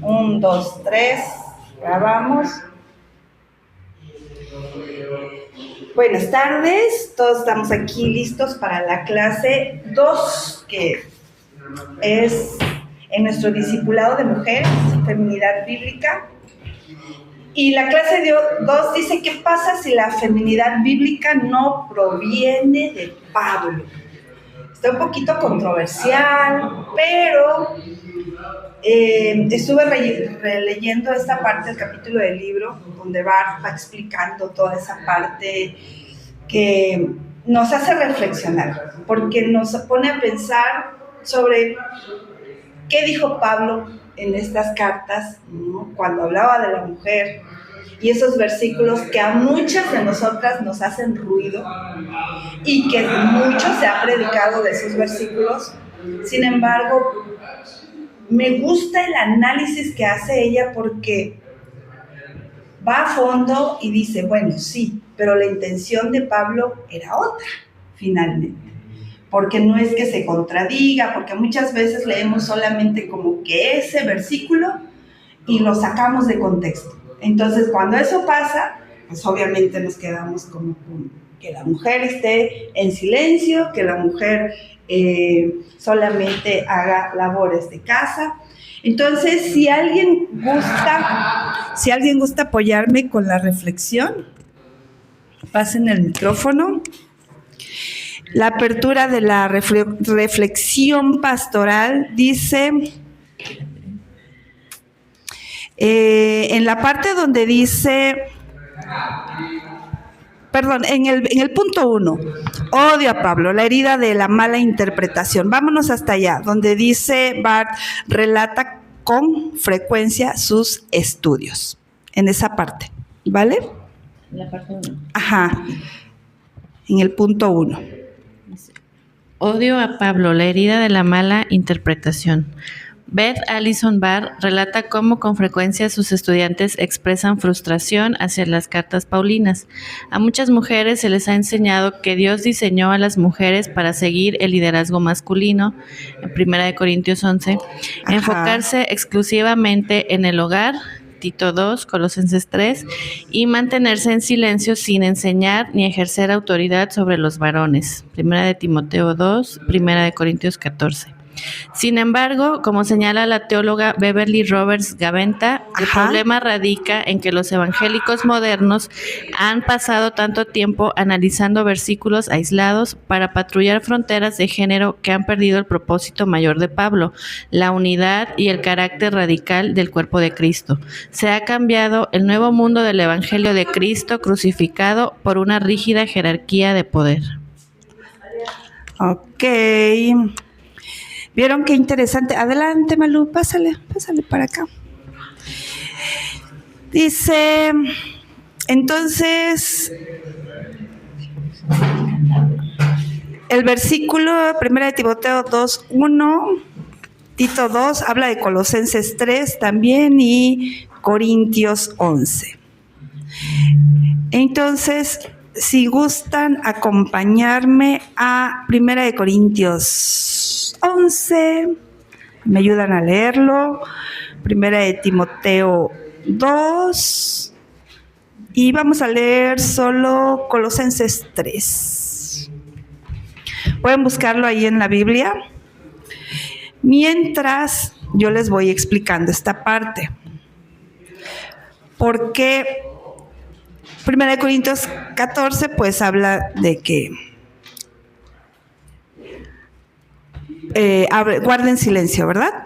1, 2, 3. Grabamos. Buenas tardes, todos estamos aquí listos para la clase 2, que es en nuestro discipulado de mujeres, feminidad bíblica. Y la clase 2 dice: ¿qué pasa si la feminidad bíblica no proviene de Pablo? Está un poquito controversial, pero estuve releyendo esta parte del capítulo del libro, donde Bart va explicando toda esa parte que nos hace reflexionar, porque nos pone a pensar sobre qué dijo Pablo en estas cartas, ¿no? Cuando hablaba de la mujer, y esos versículos que a muchas de nosotras nos hacen ruido y que mucho se ha predicado de esos versículos. Sin embargo, me gusta el análisis que hace ella, porque va a fondo y dice, bueno, sí, pero la intención de Pablo era otra, finalmente. Porque no es que se contradiga, porque muchas veces leemos solamente como que ese versículo y lo sacamos de contexto. Entonces, cuando eso pasa, pues obviamente nos quedamos como con que la mujer esté en silencio, que la mujer solamente haga labores de casa. Entonces, si alguien gusta apoyarme con la reflexión, pasen el micrófono. La apertura de la reflexión pastoral dice, en la parte donde dice, en el punto 1, odio a Pablo, la herida de la mala interpretación. Vámonos hasta allá, donde dice Bart, relata con frecuencia sus estudios. En esa parte, ¿vale? La parte 1. Ajá, en el punto 1. Odio a Pablo, la herida de la mala interpretación. Beth Allison Barr relata cómo con frecuencia sus estudiantes expresan frustración hacia las cartas paulinas. A muchas mujeres se les ha enseñado que Dios diseñó a las mujeres para seguir el liderazgo masculino, en 1 Corintios 11, enfocarse exclusivamente en el hogar, Tito 2, Colosenses 3, y mantenerse en silencio sin enseñar ni ejercer autoridad sobre los varones, 1 Timoteo 2, 1 Corintios 14. Sin embargo, como señala la teóloga Beverly Roberts Gaventa, el problema radica en que los evangélicos modernos han pasado tanto tiempo analizando versículos aislados para patrullar fronteras de género que han perdido el propósito mayor de Pablo, la unidad y el carácter radical del cuerpo de Cristo. Se ha cambiado el nuevo mundo del evangelio de Cristo crucificado por una rígida jerarquía de poder. Ok. ¿Vieron qué interesante? Adelante, Malú, pásale para acá. Dice, entonces, el versículo 1 Timoteo 2:1, Tito 2, habla de Colosenses 3 también y Corintios 11. Entonces, si gustan acompañarme a 1 Corintios 11, me ayudan a leerlo, 1 Timoteo 2, y vamos a leer solo Colosenses 3. Pueden buscarlo ahí en la Biblia, mientras yo les voy explicando esta parte. Porque 1 Corintios 14, pues habla de que guarden silencio, ¿verdad?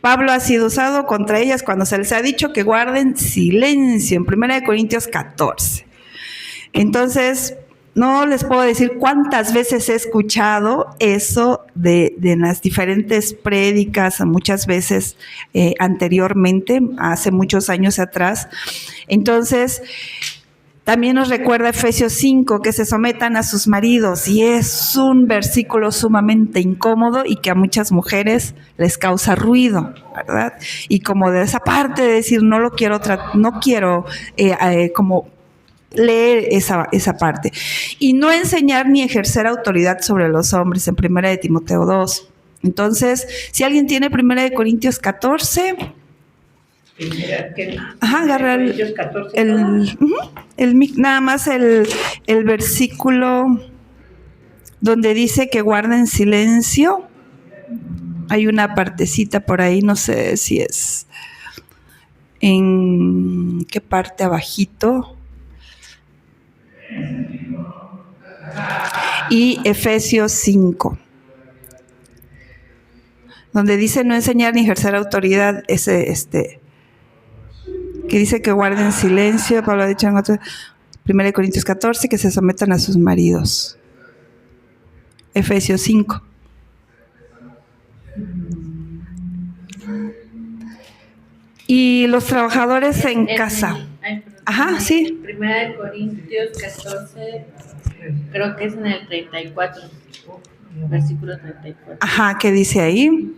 Pablo ha sido usado contra ellas cuando se les ha dicho que guarden silencio, en 1 Corintios 14. Entonces, no les puedo decir cuántas veces he escuchado eso de las diferentes prédicas, muchas veces anteriormente, hace muchos años atrás. Entonces, también nos recuerda Efesios 5, que se sometan a sus maridos, y es un versículo sumamente incómodo y que a muchas mujeres les causa ruido, ¿verdad? Y como de esa parte de decir, no quiero como leer esa parte. Y no enseñar ni ejercer autoridad sobre los hombres, en 1 Timoteo 2. Entonces, si alguien tiene 1 Corintios 14, Ajá, agarra nada más el versículo donde dice que guarden silencio. Hay una partecita por ahí, no sé si es en qué parte abajito. Y Efesios 5, donde dice no enseñar ni ejercer autoridad, que dice que guarden silencio. Pablo ha dicho en otro, 1 Corintios 14, que se sometan a sus maridos. Efesios 5. Y los trabajadores en casa. Ajá, sí. 1 Corintios 14, creo que es en el 34, versículo 34. Ajá, ¿qué dice ahí?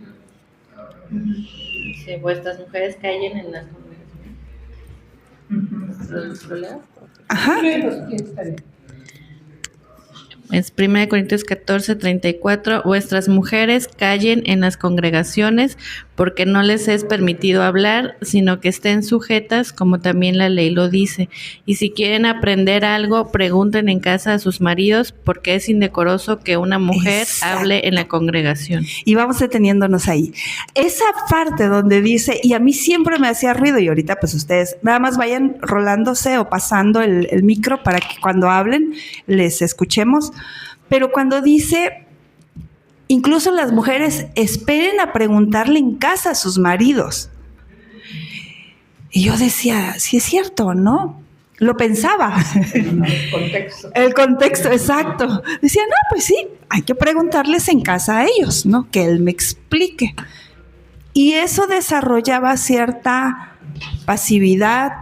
Dice, vuestras mujeres callen en las congregaciones. Ajá. Es 1 Corintios 14, 34. Vuestras mujeres callen en las congregaciones, porque no les es permitido hablar, sino que estén sujetas, como también la ley lo dice. Y si quieren aprender algo, pregunten en casa a sus maridos, porque es indecoroso que una mujer hable en la congregación. Y vamos deteniéndonos ahí. Esa parte donde dice, y a mí siempre me hacía ruido, y ahorita pues ustedes nada más vayan rolándose o pasando el micro para que cuando hablen les escuchemos. Pero cuando dice, incluso las mujeres esperen a preguntarle en casa a sus maridos. Y yo decía, sí es cierto, ¿no? Lo pensaba. El contexto, exacto. Decía, no, pues sí, hay que preguntarles en casa a ellos, ¿no? Que él me explique. Y eso desarrollaba cierta pasividad,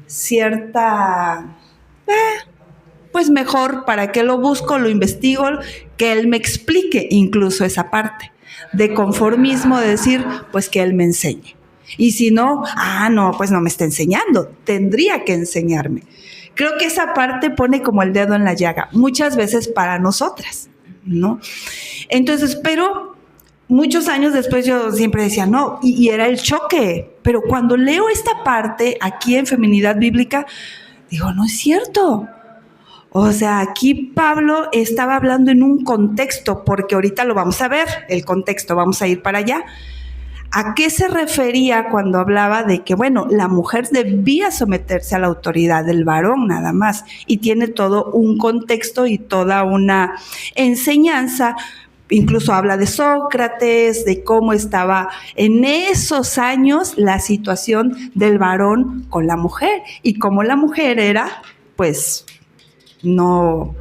cierta... pues mejor, ¿para qué lo busco? Lo investigo, que él me explique incluso esa parte de conformismo, de decir, pues que él me enseñe. Y si no, no, pues no me está enseñando, tendría que enseñarme. Creo que esa parte pone como el dedo en la llaga, muchas veces para nosotras, ¿no? Entonces, pero muchos años después yo siempre decía, no, y era el choque. Pero cuando leo esta parte aquí en Feminidad Bíblica, digo, no es cierto. O sea, aquí Pablo estaba hablando en un contexto, porque ahorita lo vamos a ver, el contexto, vamos a ir para allá. ¿A qué se refería cuando hablaba de que, bueno, la mujer debía someterse a la autoridad del varón nada más? Y tiene todo un contexto y toda una enseñanza. Incluso habla de Sócrates, de cómo estaba en esos años la situación del varón con la mujer y cómo la mujer era, pues... no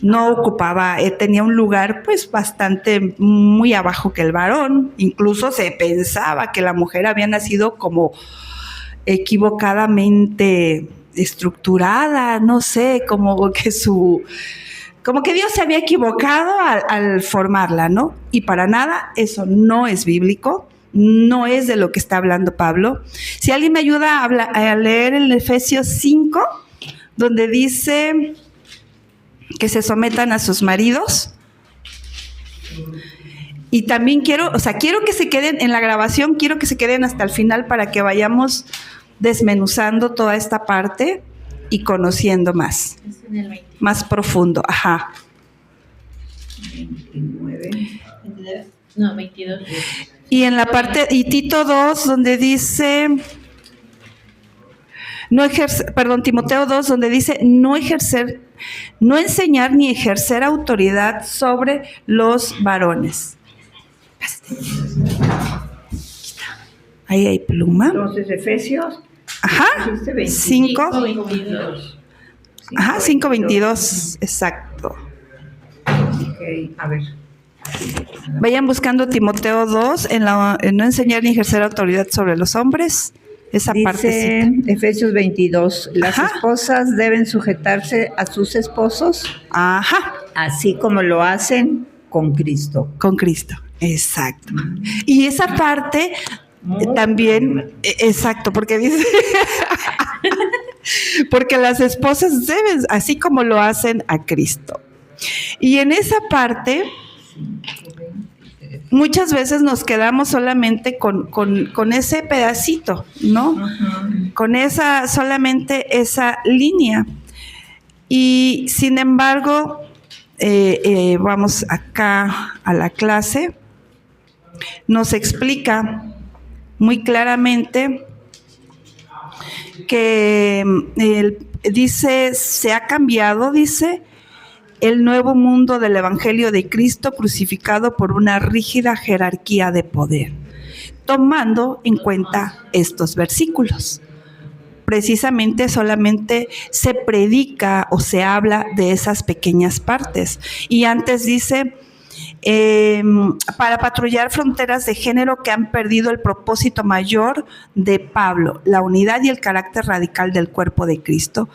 ocupaba, tenía un lugar pues bastante muy abajo que el varón. Incluso se pensaba que la mujer había nacido como equivocadamente estructurada, no sé, como que Dios se había equivocado al formarla, ¿no? Y para nada, eso no es bíblico, no es de lo que está hablando Pablo. Si alguien me ayuda a leer el Efesios 5, donde dice que se sometan a sus maridos. Y también quiero que se queden en la grabación, quiero que se queden hasta el final para que vayamos desmenuzando toda esta parte y conociendo más. Es en el 20. Más profundo, ajá. 29. No, 22. Y en la parte, y Tito 2, donde dice... Timoteo 2, donde dice no enseñar ni ejercer autoridad sobre los varones. Ahí hay pluma. Entonces, Efesios. Ajá. 5. 5:22, exacto. Ok, a ver. Vayan buscando Timoteo 2 en no enseñar ni ejercer autoridad sobre los hombres. Esa dice Efesios 22, las esposas deben sujetarse a sus esposos, así como lo hacen con Cristo. Con Cristo, exacto. Y esa parte también, exacto, porque dice, porque las esposas deben, así como lo hacen a Cristo. Y en esa parte, muchas veces nos quedamos solamente con ese pedacito, ¿no? Ujú. Con solamente esa línea. Y sin embargo, vamos acá a la clase, nos explica muy claramente que dice, se ha cambiado, dice, el nuevo mundo del Evangelio de Cristo crucificado por una rígida jerarquía de poder, tomando en cuenta estos versículos. Precisamente solamente se predica o se habla de esas pequeñas partes. Y antes dice, para patrullar fronteras de género que han perdido el propósito mayor de Pablo, la unidad y el carácter radical del cuerpo de Cristo.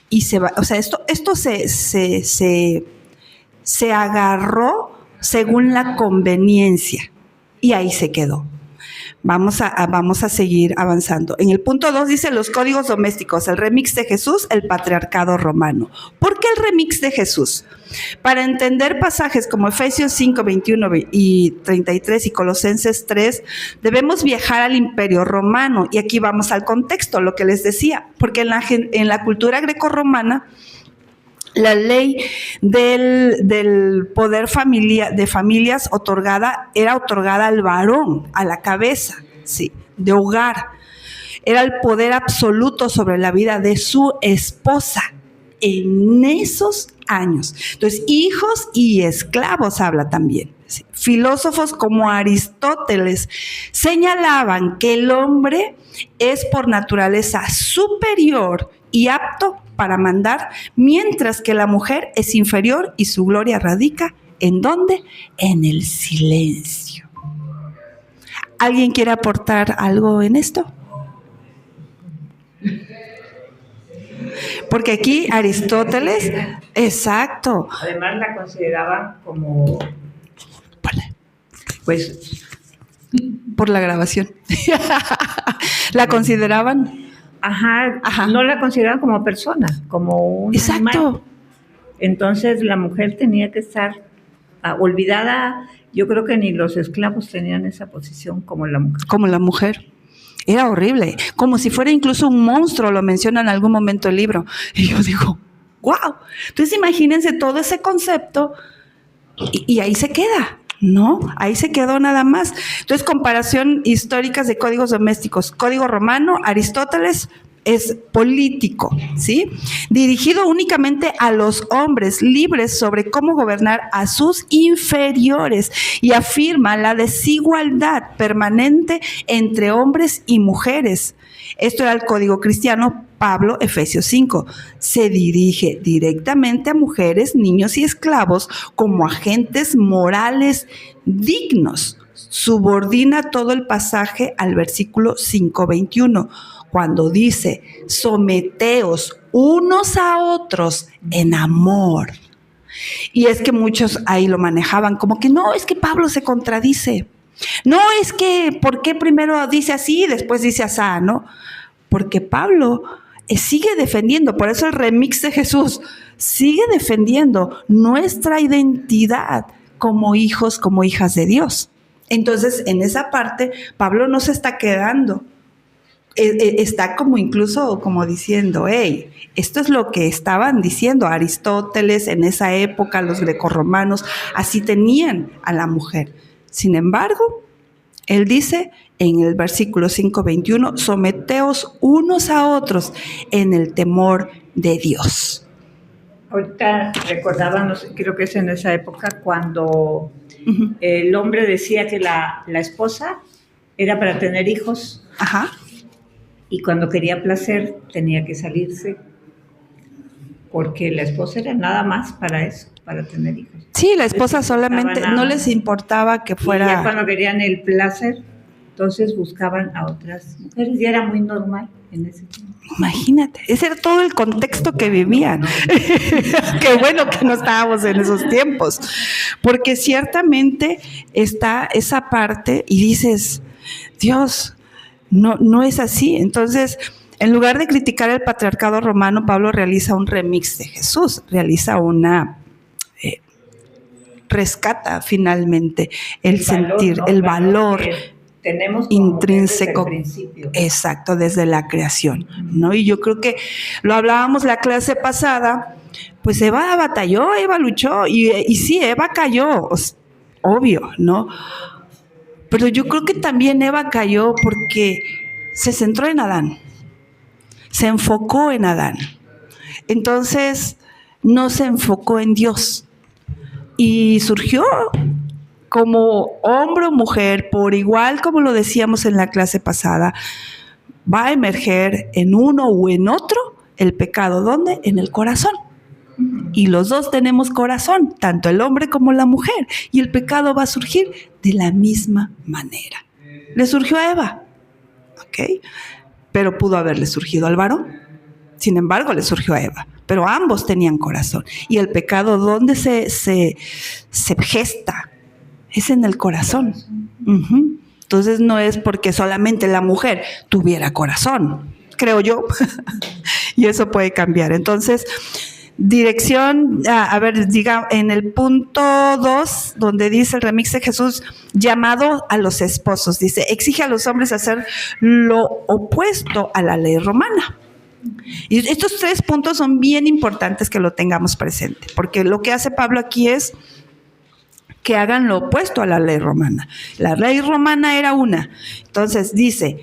Y esto se agarró según la conveniencia y ahí se quedó. Vamos a seguir avanzando. En el punto 2 dice los códigos domésticos, el remix de Jesús, el patriarcado romano. ¿Por qué el remix de Jesús? Para entender pasajes como Efesios 5, 21 y 33 y Colosenses 3, debemos viajar al Imperio Romano. Y aquí vamos al contexto, lo que les decía, porque en la cultura grecorromana, la ley del poder de familias era otorgada al varón, a la cabeza, sí, de hogar. Era el poder absoluto sobre la vida de su esposa en esos años. Entonces, hijos y esclavos habla también. Sí. Filósofos como Aristóteles señalaban que el hombre es por naturaleza superior y apto para mandar, mientras que la mujer es inferior y su gloria radica ¿en dónde? En el silencio. ¿Alguien quiere aportar algo en esto? Porque aquí Aristóteles, exacto. Además la consideraban como, pues, por la grabación. La consideraban. Ajá, no la consideraban como persona, como un exacto. Animal. Entonces la mujer tenía que estar olvidada. Yo creo que ni los esclavos tenían esa posición como la mujer. Como la mujer. Era horrible, como si fuera incluso un monstruo, lo menciona en algún momento el libro. Y yo digo, wow. Entonces imagínense todo ese concepto y ahí se queda, ¿no? Ahí se quedó nada más. Entonces, comparación históricas de códigos domésticos. Código romano, Aristóteles es político, ¿sí? Dirigido únicamente a los hombres, libres sobre cómo gobernar a sus inferiores, y afirma la desigualdad permanente entre hombres y mujeres. Esto era el código cristiano. Pablo, Efesios 5, se dirige directamente a mujeres, niños y esclavos como agentes morales dignos. Subordina todo el pasaje al versículo 5:21, cuando dice, someteos unos a otros en amor. Y es que muchos ahí lo manejaban como que no, es que Pablo se contradice. No, es que, ¿por qué primero dice así y después dice asá, no? Porque Pablo sigue defendiendo, por eso el remix de Jesús, sigue defendiendo nuestra identidad como hijos, como hijas de Dios. Entonces, en esa parte, Pablo no se está quedando. Está como incluso como diciendo, hey, esto es lo que estaban diciendo Aristóteles en esa época, los grecorromanos, así tenían a la mujer. Sin embargo, él dice en el versículo 5:21, someteos unos a otros en el temor de Dios. Ahorita recordábamos, creo que es en esa época, cuando el hombre decía que la esposa era para tener hijos. Ajá. Y cuando quería placer tenía que salirse, porque la esposa era nada más para eso, para tener hijos. Sí, la esposa solamente, no les importaba que fuera... Y ya cuando querían el placer, entonces buscaban a otras mujeres, y era muy normal en ese tiempo. Imagínate, ese era todo el contexto que vivían. Qué bueno que no estábamos en esos tiempos, porque ciertamente está esa parte y dices, Dios... No es así. Entonces, en lugar de criticar el patriarcado romano, Pablo realiza un remix de Jesús, realiza una rescata finalmente el sentir, el valor tenemos intrínseco, desde el principio. Exacto, desde la creación, ¿no? Y yo creo que lo hablábamos la clase pasada, pues Eva batalló, Eva luchó, y sí, Eva cayó, obvio, ¿no? Pero yo creo que también Eva cayó porque se centró en Adán, se enfocó en Adán. Entonces, no se enfocó en Dios. Y surgió como hombre o mujer, por igual como lo decíamos en la clase pasada, va a emerger en uno o en otro el pecado. ¿Dónde? En el corazón. Y los dos tenemos corazón, tanto el hombre como la mujer. Y el pecado va a surgir de la misma manera. Le surgió a Eva, ¿ok? Pero pudo haberle surgido al varón. Sin embargo, le surgió a Eva. Pero ambos tenían corazón. Y el pecado, ¿dónde se gesta? Es en el corazón. Uh-huh. Entonces no es porque solamente la mujer tuviera corazón, creo yo. Y eso puede cambiar. Entonces, dirección, diga, en el punto 2, donde dice el remix de Jesús, llamado a los esposos, dice, exige a los hombres hacer lo opuesto a la ley romana. Y estos 3 puntos son bien importantes que lo tengamos presente, porque lo que hace Pablo aquí es que hagan lo opuesto a la ley romana. La ley romana era una. Entonces dice,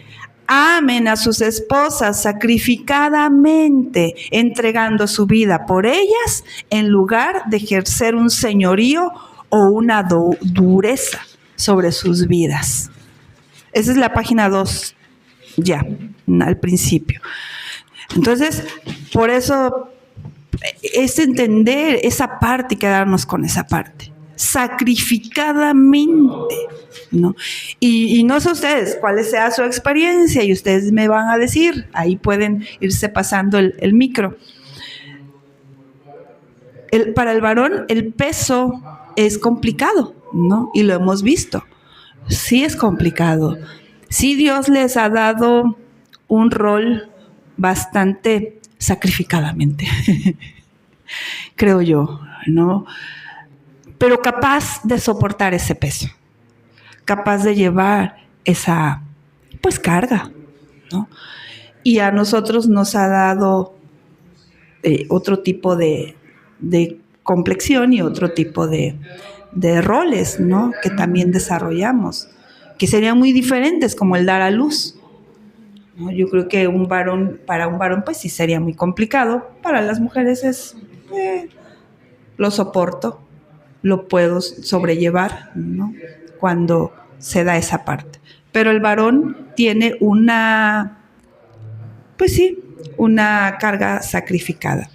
amen a sus esposas sacrificadamente, entregando su vida por ellas, en lugar de ejercer un señorío o una dureza sobre sus vidas. Esa es la página 2, ya, al principio. Entonces, por eso es entender esa parte y quedarnos con esa parte. Sacrificadamente, ¿no? Y no sé ustedes cuál sea su experiencia, y ustedes me van a decir, ahí pueden irse pasando el micro. Para el varón el peso es complicado, ¿no? Y lo hemos visto. Sí es complicado. Sí, Dios les ha dado un rol bastante sacrificadamente, creo yo, ¿no? Pero capaz de soportar ese peso, capaz de llevar esa, pues, carga, ¿no? Y a nosotros nos ha dado otro tipo de complexión y otro tipo de roles, ¿no? Que también desarrollamos, que serían muy diferentes, como el dar a luz, ¿no? Yo creo que para un varón, pues sí sería muy complicado. Para las mujeres es, lo soporto, lo puedo sobrellevar, ¿no? Cuando se da esa parte. Pero el varón tiene una carga sacrificada.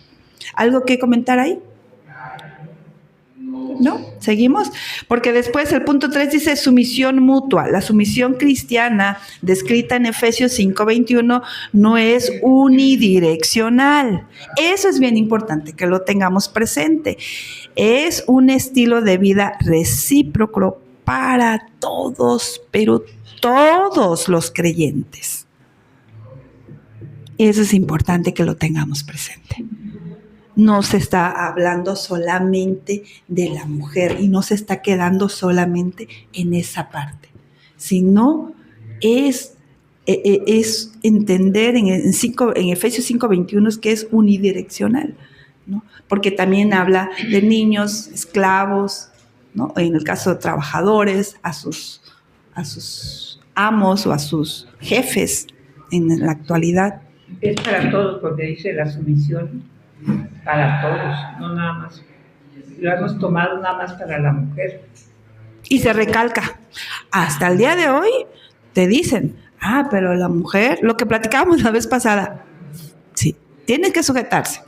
¿Algo que comentar ahí? ¿No? ¿Seguimos? Porque después el punto 3 dice sumisión mutua. La sumisión cristiana descrita en Efesios 5:21 no es unidireccional. Eso es bien importante que lo tengamos presente. Es un estilo de vida recíproco para todos, pero todos los creyentes. Eso es importante que lo tengamos presente. No se está hablando solamente de la mujer y no se está quedando solamente en esa parte, sino es entender en Efesios 5:21 que es unidireccional, ¿no? Porque también habla de niños, esclavos, ¿no? En el caso de trabajadores, a sus amos o a sus jefes en la actualidad. Es para todos, porque dice la sumisión para todos, no nada más. Lo hemos tomado nada más para la mujer. Y se recalca. Hasta el día de hoy te dicen, pero la mujer, lo que platicábamos la vez pasada, sí, tiene que sujetarse.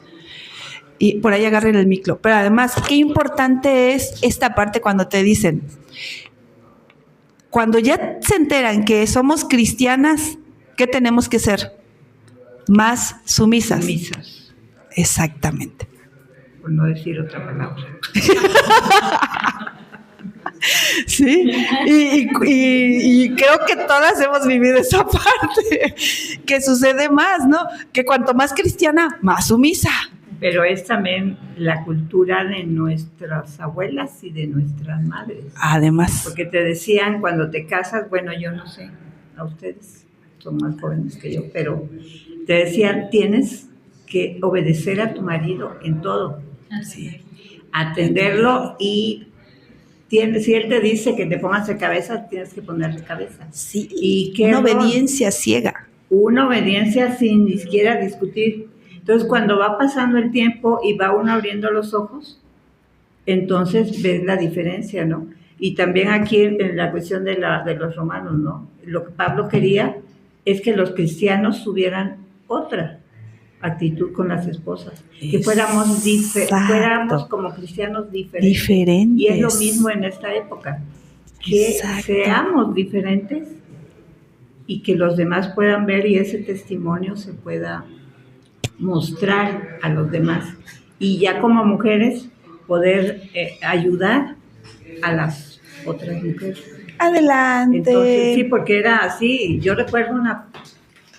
Y por ahí agarren el micro. Pero además, qué importante es esta parte cuando te dicen, cuando ya se enteran que somos cristianas, ¿qué tenemos que ser? Más sumisas. Sumisas. Exactamente. Por no decir otra palabra. Sí, y creo que todas hemos vivido esa parte, que sucede más, ¿no? Que cuanto más cristiana, más sumisa. Pero es también la cultura de nuestras abuelas y de nuestras madres. Además. Porque te decían cuando te casas, bueno, yo no sé, a ustedes son más jóvenes que yo, pero te decían, tienes que obedecer a tu marido en todo. Sí. Atenderlo y si él te dice que te pongas de cabeza, tienes que poner de cabeza. Sí, y que una obediencia ciega. Una obediencia sin ni siquiera discutir. Entonces, cuando va pasando el tiempo y va uno abriendo los ojos, entonces ves la diferencia, ¿no? Y también aquí en la cuestión de los romanos, ¿no? Lo que Pablo quería es que los cristianos tuvieran otra actitud con las esposas, que fuéramos como cristianos diferentes. Y es lo mismo en esta época, que seamos diferentes y que los demás puedan ver y ese testimonio se pueda mostrar a los demás. Y ya como mujeres poder ayudar a las otras mujeres. Adelante. Entonces, sí, porque era así. Yo recuerdo una...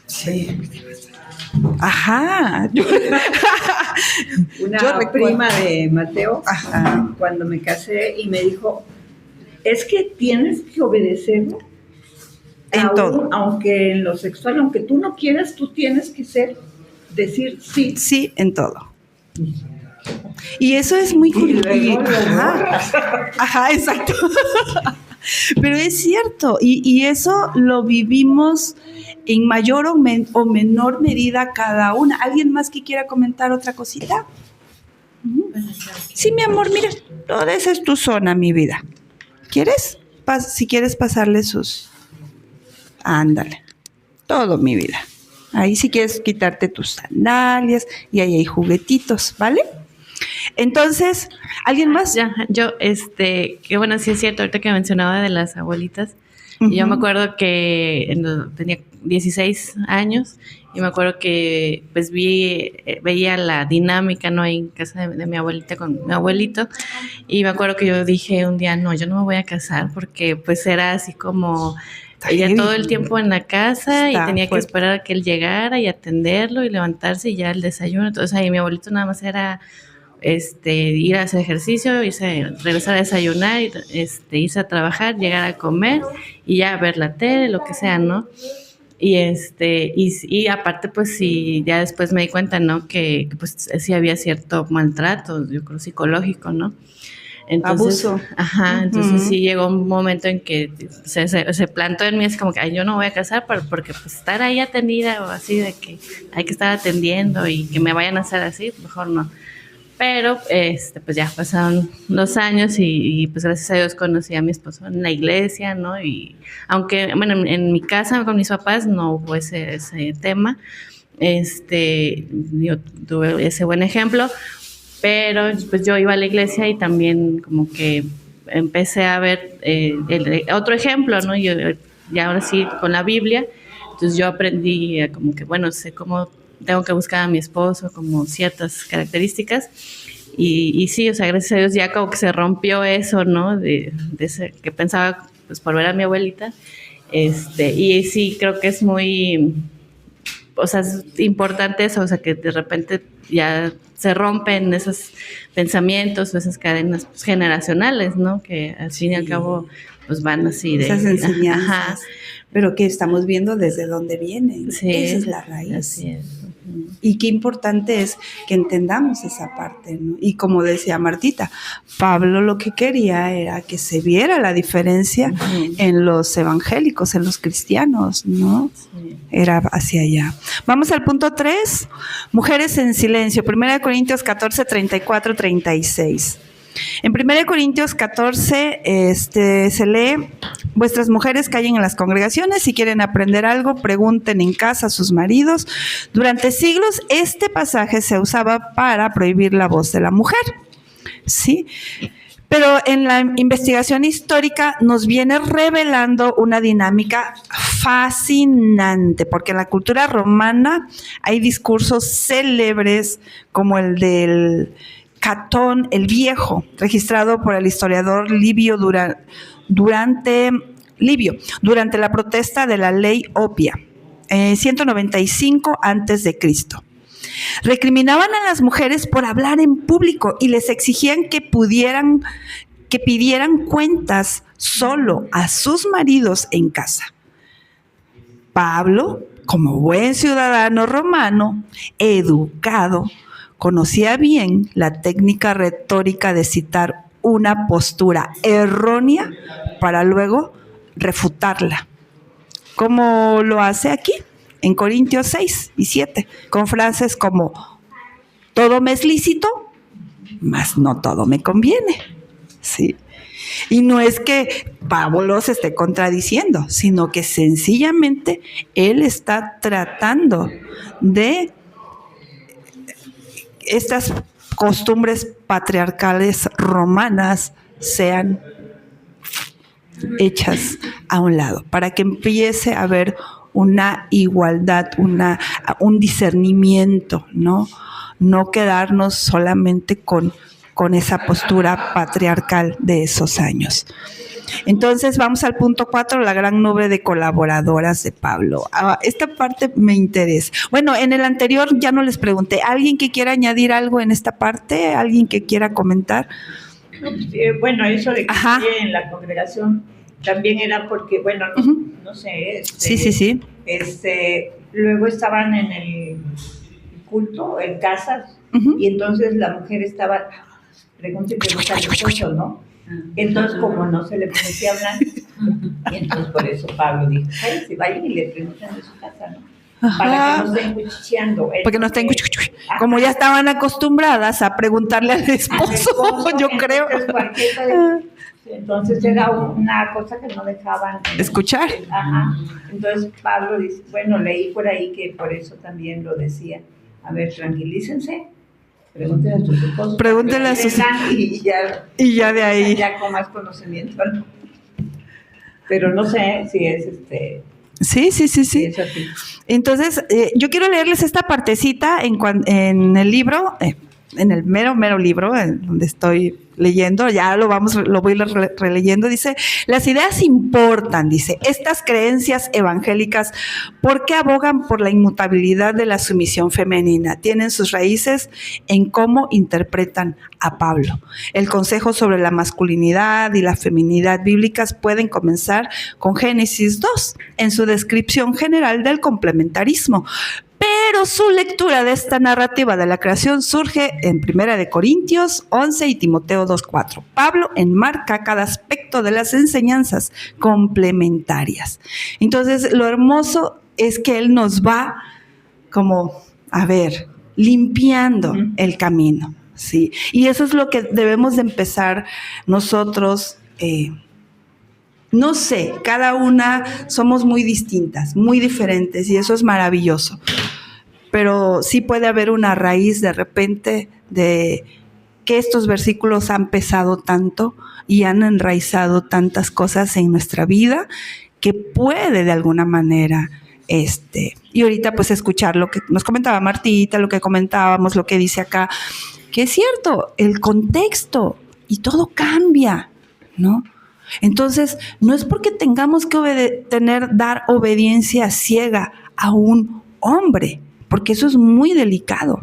Sí. Ajá. Una prima de Mateo, cuando me casé, y me dijo, es que tienes que obedecerlo en todo. Aunque en lo sexual, aunque tú no quieras, tú tienes que decir sí. Sí, en todo. Y eso es muy curioso. Ajá, exacto. Pero es cierto, y eso lo vivimos en mayor o menor medida cada una. ¿Alguien más que quiera comentar otra cosita? Sí, mi amor, mira, toda esa es tu zona, mi vida. ¿Quieres? Si quieres pasarle sus... Ándale, todo, mi vida. Ahí si quieres quitarte tus sandalias y ahí hay juguetitos, ¿vale? Entonces, ¿alguien más? Yo, que bueno, sí es cierto, ahorita que mencionaba de las abuelitas, yo me acuerdo que tenía 16 años y me acuerdo que pues veía la dinámica, ¿no? Ahí en casa de mi abuelita con mi abuelito, y me acuerdo que yo dije un día, no, yo no me voy a casar porque pues era así como... Ella todo el tiempo en la casa y tenía que esperar a que él llegara y atenderlo y levantarse y ya el desayuno. Entonces ahí mi abuelito nada más era ir a hacer ejercicio, regresar a desayunar, irse a trabajar, llegar a comer y ya ver la tele, lo que sea, ¿no? Y aparte pues sí, ya después me di cuenta, ¿no? Que pues sí había cierto maltrato, yo creo psicológico, ¿no? Entonces, abuso. Ajá, entonces sí llegó un momento en que se plantó en mí, es como que ay, yo no me voy a casar porque pues estar ahí atendida o así de que hay que estar atendiendo y que me vayan a hacer así, mejor no. Pero pues ya pasaron los años y pues gracias a Dios conocí a mi esposo en la iglesia, ¿no? Y aunque, bueno, en mi casa con mis papás no hubo ese tema, yo tuve ese buen ejemplo. Pero pues yo iba a la iglesia y también como que empecé a ver otro ejemplo, ¿no? Yo ya ahora sí con la Biblia, entonces yo aprendí como que, bueno, sé cómo tengo que buscar a mi esposo, como ciertas características, y sí, o sea, gracias a Dios ya como que se rompió eso, ¿no? De ese, que pensaba pues por ver a mi abuelita, y sí, creo que es muy... O sea, es importante eso, o sea, que de repente ya se rompen esos pensamientos o esas cadenas pues, generacionales, ¿no? Que al fin y al cabo pues van así de... Esas enseñanzas, ajá, pero que estamos viendo desde dónde vienen. Sí, esa es la raíz. Así es. Y qué importante es que entendamos esa parte, ¿no? Y como decía Martita, Pablo lo que quería era que se viera la diferencia en los evangélicos, en los cristianos, ¿no? Sí. Era hacia allá. Vamos al punto 3, mujeres en silencio, 1 Corintios 14, 34, 36. En 1 Corintios 14 se lee: vuestras mujeres callen en las congregaciones, si quieren aprender algo, pregunten en casa a sus maridos. Durante siglos este pasaje se usaba para prohibir la voz de la mujer, ¿sí? Pero en la investigación histórica nos viene revelando una dinámica fascinante, porque en la cultura romana hay discursos célebres como el del Catón el Viejo, registrado por el historiador Livio durante la protesta de la ley Oppia, 195 a.C. Recriminaban a las mujeres por hablar en público y les exigían que pidieran cuentas solo a sus maridos en casa. Pablo, como buen ciudadano romano, educado, conocía bien la técnica retórica de citar una postura errónea para luego refutarla, como lo hace aquí en Corintios 6 y 7, con frases como: todo me es lícito, mas no todo me conviene. Sí. Y no es que Pablo se esté contradiciendo, sino que sencillamente él está tratando de estas costumbres patriarcales romanas sean hechas a un lado, para que empiece a haber una igualdad, un discernimiento, ¿no? No quedarnos solamente con esa postura patriarcal de esos años. Entonces vamos al punto 4, la gran nube de colaboradoras de Pablo. Esta parte me interesa. Bueno, en el anterior ya no les pregunté. ¿Alguien que quiera añadir algo en esta parte? ¿Alguien que quiera comentar? Bueno, eso de que en la congregación también era porque, bueno, no sé. Sí. Luego estaban en el culto, en casas, y entonces la mujer estaba, pregunta al esposo, ¿no? Entonces, como no se le permitía hablar, y entonces por eso Pablo dijo: se vayan y le preguntan de su casa, ¿no? Para que no estén cuchicheando. Porque no estén cuchicheando. Como ya estaban acostumbradas a preguntarle al esposo, yo creo. Entonces era una cosa que no dejaban escuchar. Entonces Pablo dice, bueno, leí por ahí que por eso también lo decía. A ver, tranquilícense. Pregúntenle a sus esposos. Pregúntenle a sus y ya de ahí. Ya con más conocimiento, ¿no? Pero no sé si es Sí. Si es así. Entonces, yo quiero leerles esta partecita en el libro, en el mero libro, donde estoy leyendo, ya lo voy releyendo. Dice: las ideas importan, dice, estas creencias evangélicas, porque abogan por la inmutabilidad de la sumisión femenina, tienen sus raíces en cómo interpretan a Pablo. El consejo sobre la masculinidad y la feminidad bíblicas pueden comenzar con Génesis 2, en su descripción general del complementarismo. Pero su lectura de esta narrativa de la creación surge en 1 de Corintios 11 y Timoteo 2:4. Pablo enmarca cada aspecto de las enseñanzas complementarias. Entonces, lo hermoso es que él nos va como, limpiando el camino, ¿sí? Y eso es lo que debemos de empezar nosotros. No sé, cada una somos muy distintas, muy diferentes, y eso es maravilloso. Pero sí puede haber una raíz de repente de que estos versículos han pesado tanto y han enraizado tantas cosas en nuestra vida que puede de alguna manera, y ahorita pues escuchar lo que nos comentaba Martita, lo que comentábamos, lo que dice acá, que es cierto, el contexto y todo cambia, ¿no? Entonces, no es porque tengamos que dar obediencia ciega a un hombre, porque eso es muy delicado,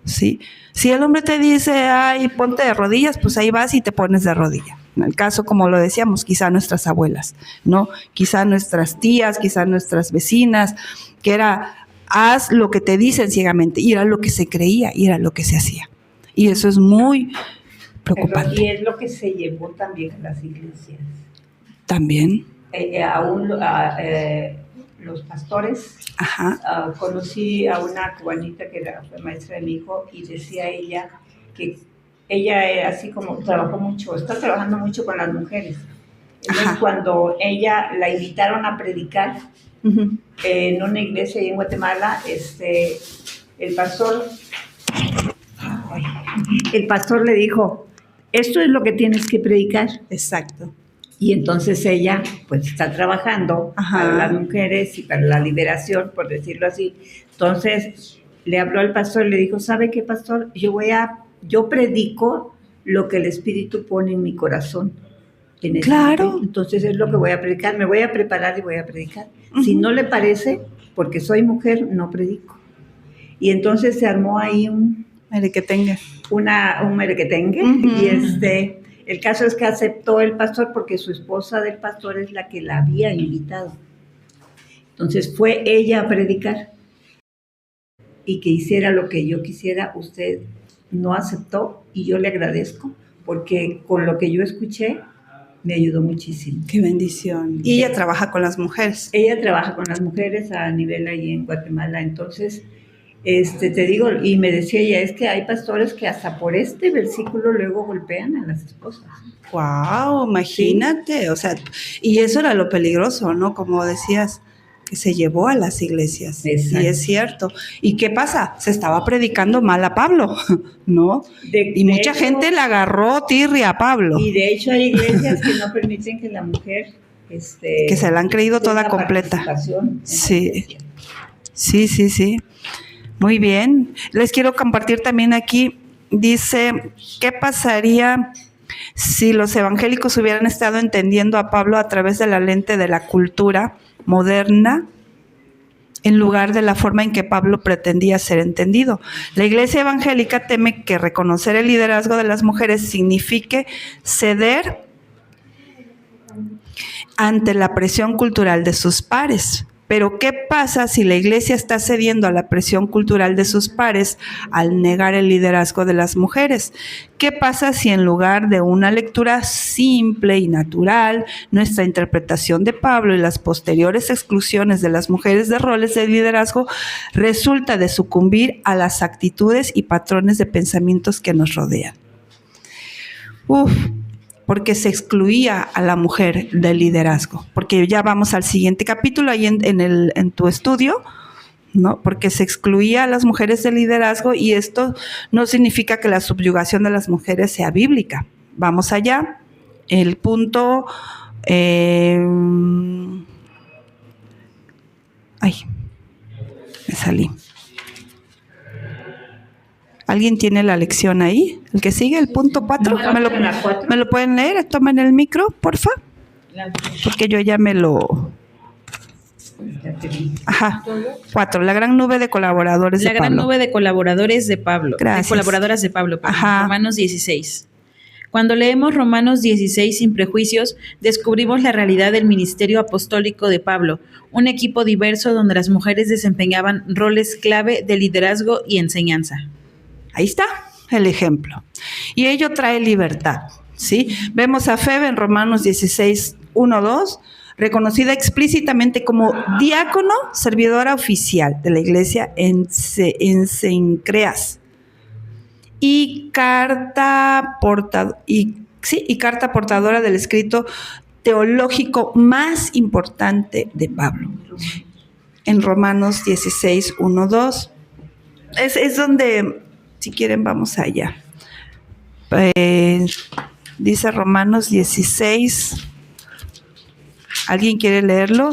¿sí? Si el hombre te dice, ay, ponte de rodillas, pues ahí vas y te pones de rodilla. En el caso, como lo decíamos, quizá nuestras abuelas, ¿no? Quizá nuestras tías, quizá nuestras vecinas, que era, haz lo que te dicen ciegamente, y era lo que se creía, y era lo que se hacía. Y eso es muy preocupante. Y es lo que se llevó también a las iglesias. También. Aún los pastores. Conocí a una cubanita que fue maestra de mi hijo, y decía ella que ella era así como está trabajando mucho con las mujeres. Entonces, cuando ella la invitaron a predicar en una iglesia ahí en Guatemala, el pastor le dijo, esto es lo que tienes que predicar. Exacto. Y entonces ella pues está trabajando para las mujeres y para la liberación, por decirlo así. Entonces le habló al pastor y le dijo, ¿sabe qué, pastor? Yo predico lo que el Espíritu pone en mi corazón. Claro. Momento. Entonces es lo que voy a predicar, me voy a preparar y voy a predicar. Si no le parece, porque soy mujer, no predico. Y entonces se armó ahí un merequetengue. Y el caso es que aceptó el pastor porque su esposa del pastor es la que la había invitado. Entonces fue ella a predicar y que hiciera lo que yo quisiera. Usted no aceptó y yo le agradezco porque con lo que yo escuché me ayudó muchísimo. Qué bendición. Y ella trabaja con las mujeres. Ella trabaja con las mujeres a nivel ahí en Guatemala. Entonces, te digo, y me decía ella, es que hay pastores que hasta por este versículo luego golpean a las esposas. Wow, imagínate, sí. O sea, y eso era lo peligroso, ¿no? Como decías, que se llevó a las iglesias. Exacto. Y es cierto. ¿Y qué pasa? Se estaba predicando mal a Pablo, ¿no? Y mucha gente le agarró tirria a Pablo. Y de hecho hay iglesias que no permiten que la mujer que se la han creído toda completa. Sí. Sí. Muy bien. Les quiero compartir también aquí, dice, ¿qué pasaría si los evangélicos hubieran estado entendiendo a Pablo a través de la lente de la cultura moderna en lugar de la forma en que Pablo pretendía ser entendido? La iglesia evangélica teme que reconocer el liderazgo de las mujeres signifique ceder ante la presión cultural de sus pares. Pero ¿qué pasa si la iglesia está cediendo a la presión cultural de sus pares al negar el liderazgo de las mujeres? ¿Qué pasa si en lugar de una lectura simple y natural, nuestra interpretación de Pablo y las posteriores exclusiones de las mujeres de roles de liderazgo resulta de sucumbir a las actitudes y patrones de pensamientos que nos rodean? Porque se excluía a la mujer del liderazgo, porque ya vamos al siguiente capítulo ahí en tu estudio, ¿no? Porque se excluía a las mujeres del liderazgo y esto no significa que la subyugación de las mujeres sea bíblica. Vamos allá, el punto, me salí. ¿Alguien tiene la lección ahí? ¿El que sigue? ¿El punto 4? ¿Me lo pueden leer? Tomen el micro, porfa. Porque yo ya me lo... 4. La gran nube de colaboradores de Pablo. La gran nube de colaboradores de Pablo. Gracias. De colaboradoras de Pablo. Romanos 16. Cuando leemos Romanos 16 sin prejuicios, descubrimos la realidad del ministerio apostólico de Pablo, un equipo diverso donde las mujeres desempeñaban roles clave de liderazgo y enseñanza. Ahí está el ejemplo. Y ello trae libertad, ¿sí? Vemos a Febe en Romanos 16, 1, 2, reconocida explícitamente como diácono, servidora oficial de la iglesia en Cencreas. Y carta portadora del escrito teológico más importante de Pablo. En Romanos 16, 1, 2. Es donde... Si quieren, vamos allá. Dice Romanos 16. ¿Alguien quiere leerlo?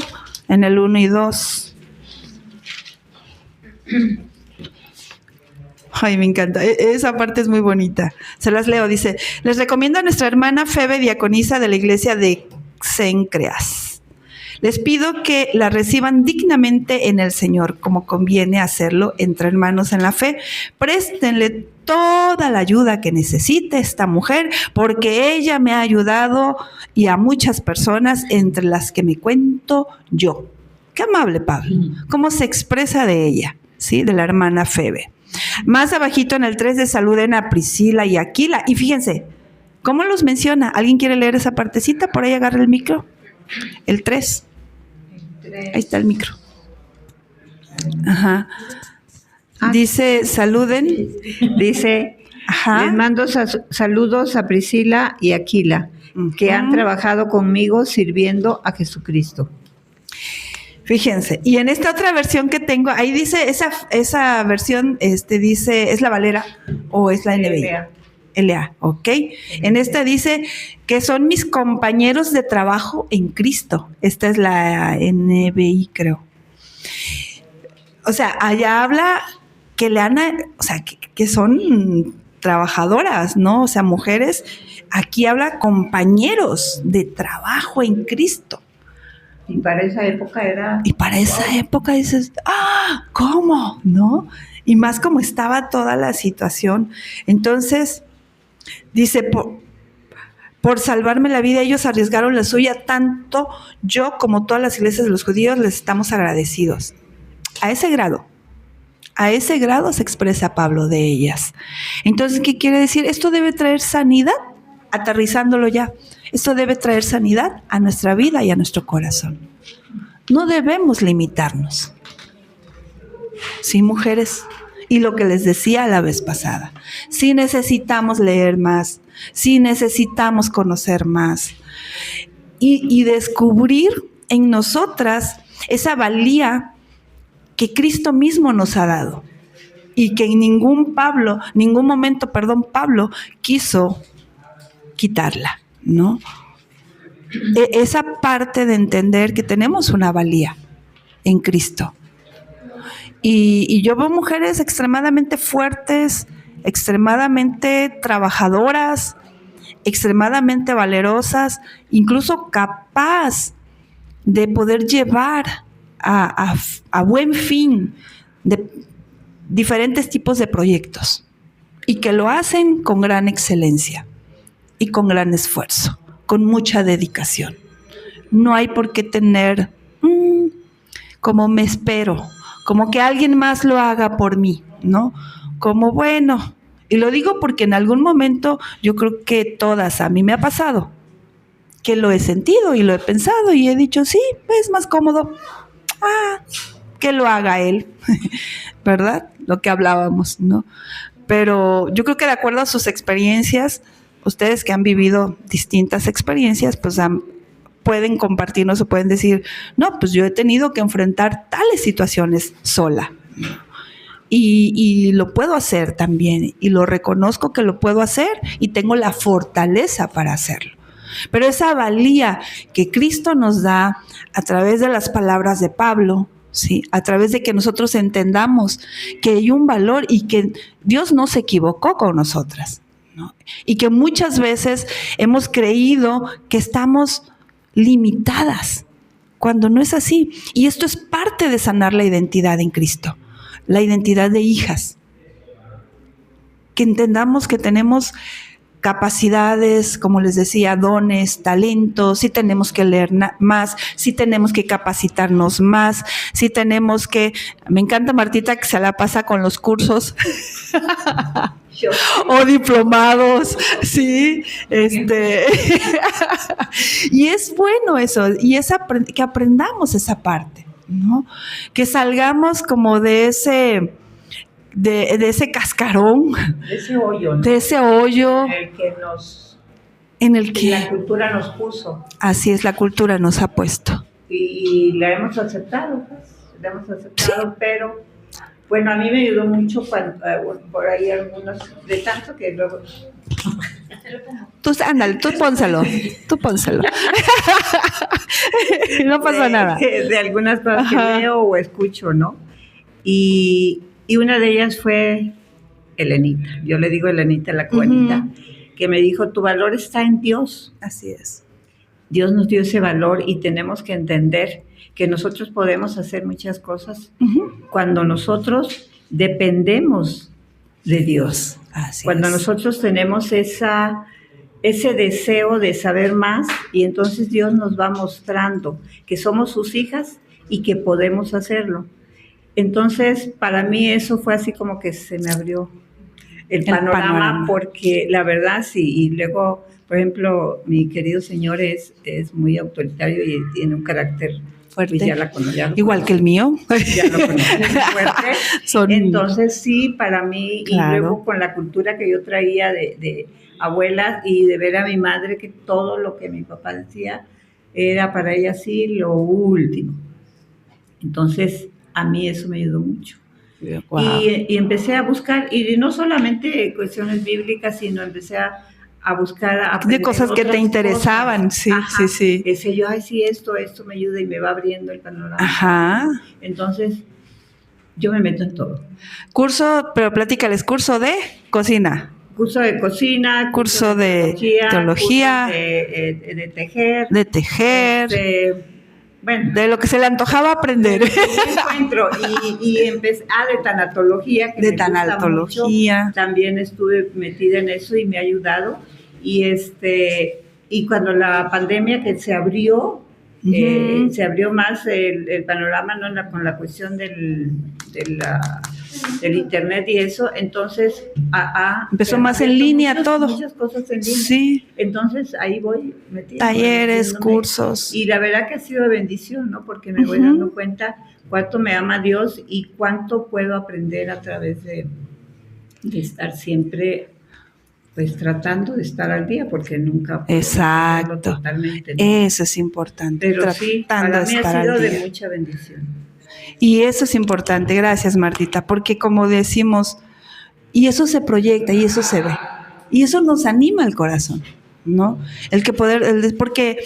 En el 1 y 2. Ay, me encanta. Esa parte es muy bonita. Se las leo. Dice, les recomiendo a nuestra hermana Febe, diaconisa de la iglesia de Cencreas. Les pido que la reciban dignamente en el Señor, como conviene hacerlo entre hermanos en la fe. Préstenle toda la ayuda que necesite esta mujer, porque ella me ha ayudado y a muchas personas, entre las que me cuento yo. Qué amable, Pablo. ¿Cómo se expresa de ella? ¿Sí? De la hermana Febe. Más abajito en el 3 de saluden a Priscila y Aquila. Y fíjense, ¿cómo los menciona? ¿Alguien quiere leer esa partecita? Por ahí agarra el micro. El 3. Ahí está el micro. Ajá. Dice, saluden. Dice, les mando saludos a Priscila y Aquila, que han trabajado conmigo sirviendo a Jesucristo. Fíjense, y en esta otra versión que tengo, ahí dice, esa versión dice, ¿es la Valera o es la NBI? LA, ¿ok? En esta dice que son mis compañeros de trabajo en Cristo. Esta es la NBI, creo. O sea, allá habla que que son trabajadoras, ¿no? O sea, mujeres. Aquí habla compañeros de trabajo en Cristo. Y para esa época era... Y para esa época dices, ¿cómo? ¿No? Y más como estaba toda la situación. Entonces, dice, por salvarme la vida, ellos arriesgaron la suya, tanto yo como todas las iglesias de los judíos les estamos agradecidos. A ese grado se expresa Pablo de ellas. Entonces, ¿qué quiere decir? Esto debe traer sanidad, aterrizándolo ya. Esto debe traer sanidad a nuestra vida y a nuestro corazón. No debemos limitarnos. Sí, mujeres. Y lo que les decía la vez pasada, sí necesitamos leer más, sí necesitamos conocer más y descubrir en nosotras esa valía que Cristo mismo nos ha dado y que en ningún momento Pablo quiso quitarla, ¿no? Esa parte de entender que tenemos una valía en Cristo. Y yo veo mujeres extremadamente fuertes, extremadamente trabajadoras, extremadamente valerosas, incluso capaz de poder llevar a buen fin de diferentes tipos de proyectos y que lo hacen con gran excelencia y con gran esfuerzo, con mucha dedicación. No hay por qué tener como me espero, como que alguien más lo haga por mí, ¿no? Como bueno, y lo digo porque en algún momento yo creo que todas, a mí me ha pasado, que lo he sentido y lo he pensado y he dicho, sí, es más cómodo, que lo haga él, ¿verdad? Lo que hablábamos, ¿no? Pero yo creo que de acuerdo a sus experiencias, ustedes que han vivido distintas experiencias, pues pueden compartirnos o pueden decir, no, pues yo he tenido que enfrentar tales situaciones sola. Y lo puedo hacer también, y lo reconozco que lo puedo hacer y tengo la fortaleza para hacerlo. Pero esa valía que Cristo nos da a través de las palabras de Pablo, ¿sí? A través de que nosotros entendamos que hay un valor y que Dios no se equivocó con nosotras, ¿no? Y que muchas veces hemos creído que estamos limitadas, cuando no es así. Y esto es parte de sanar la identidad en Cristo, la identidad de hijas. Que entendamos que tenemos capacidades, como les decía, dones, talentos, sí tenemos que leer más, sí tenemos que capacitarnos más, sí tenemos que... Me encanta Martita que se la pasa con los cursos o diplomados, sí, y es bueno eso, y es que aprendamos esa parte, ¿no? Que salgamos como de ese cascarón, de ese hoyo, ¿no? De ese hoyo en el que la cultura nos puso. Así es, la cultura nos ha puesto. Y la hemos aceptado, ¿sí? Pero bueno, a mí me ayudó mucho por ahí algunos, de tanto que luego... Ándale, tú pónselo. No pasa nada. De algunas cosas que leo o escucho, ¿no? Y una de ellas fue Elenita. Yo le digo Elenita, la cubanita, que me dijo, tu valor está en Dios. Así es. Dios nos dio ese valor y tenemos que entender que nosotros podemos hacer muchas cosas cuando nosotros dependemos de Dios. Cuando nosotros tenemos ese deseo de saber más, y entonces Dios nos va mostrando que somos sus hijas y que podemos hacerlo. Entonces, para mí eso fue así como que se me abrió el panorama, porque la verdad sí, y luego, por ejemplo, mi querido señor es muy autoritario y tiene un carácter fuerte. Pues igual que el mío. Ya lo conoces, fuerte. Entonces sí, para mí, claro. Y luego con la cultura que yo traía de abuelas y de ver a mi madre que todo lo que mi papá decía era para ella sí lo último. Entonces a mí eso me ayudó mucho. Wow. Y empecé a buscar, y no solamente cuestiones bíblicas, sino empecé a buscar de cosas que te interesaban, cosas. Sí. Ajá. Sí. Ese yo, sí, esto me ayuda y me va abriendo el panorama. Ajá. Entonces, yo me meto en todo. Pero platícales, curso de cocina. Curso de cocina, curso de teología, de tejer. De tejer. bueno, de lo que se le antojaba aprender. encuentro y empecé de tanatología, que De me gusta tanatología. mucho. También estuve metida en eso y me ha ayudado. Y cuando la pandemia que se abrió, se abrió más el panorama, ¿no? Con la cuestión del internet y eso, entonces empezó más en línea todo. Muchas cosas en línea. Sí. Entonces ahí voy metiendo. Talleres, cursos. Y la verdad que ha sido de bendición, ¿no? Porque me voy dando cuenta cuánto me ama Dios y cuánto puedo aprender a través de estar siempre, pues tratando de estar al día, porque nunca puedo hacerlo totalmente, ¿no? Eso es importante. Pero sí, para mí ha sido de mucha bendición. Y eso es importante, gracias Martita, porque como decimos, y eso se proyecta y eso se ve, y eso nos anima el corazón, ¿no? Porque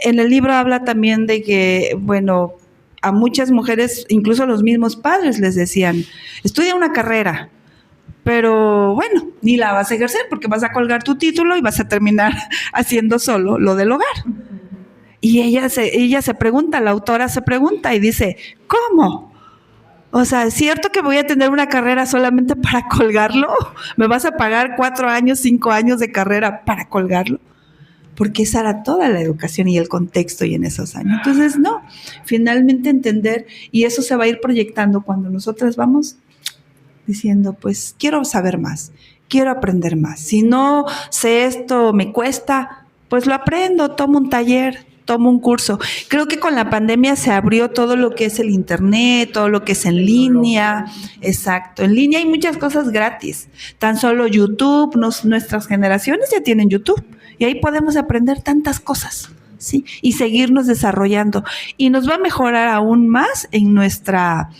en el libro habla también de que, bueno, a muchas mujeres, incluso a los mismos padres les decían, estudia una carrera, pero bueno, ni la vas a ejercer porque vas a colgar tu título y vas a terminar haciendo solo lo del hogar. Y ella se pregunta, la autora se pregunta y dice, ¿cómo? O sea, ¿es cierto que voy a tener una carrera solamente para colgarlo? ¿Me vas a pagar 4 años, 5 años de carrera para colgarlo? Porque esa era toda la educación y el contexto y en esos años. Entonces, no, finalmente entender, y eso se va a ir proyectando cuando nosotras vamos diciendo, pues quiero saber más, quiero aprender más. Si no sé esto, me cuesta, pues lo aprendo, tomo un taller, tomo un curso. Creo que con la pandemia se abrió todo lo que es el internet, todo lo que es en línea. Exacto, en línea hay muchas cosas gratis. Tan solo YouTube, nuestras generaciones ya tienen YouTube y ahí podemos aprender tantas cosas, ¿sí? Y seguirnos desarrollando. Y nos va a mejorar aún más en nuestra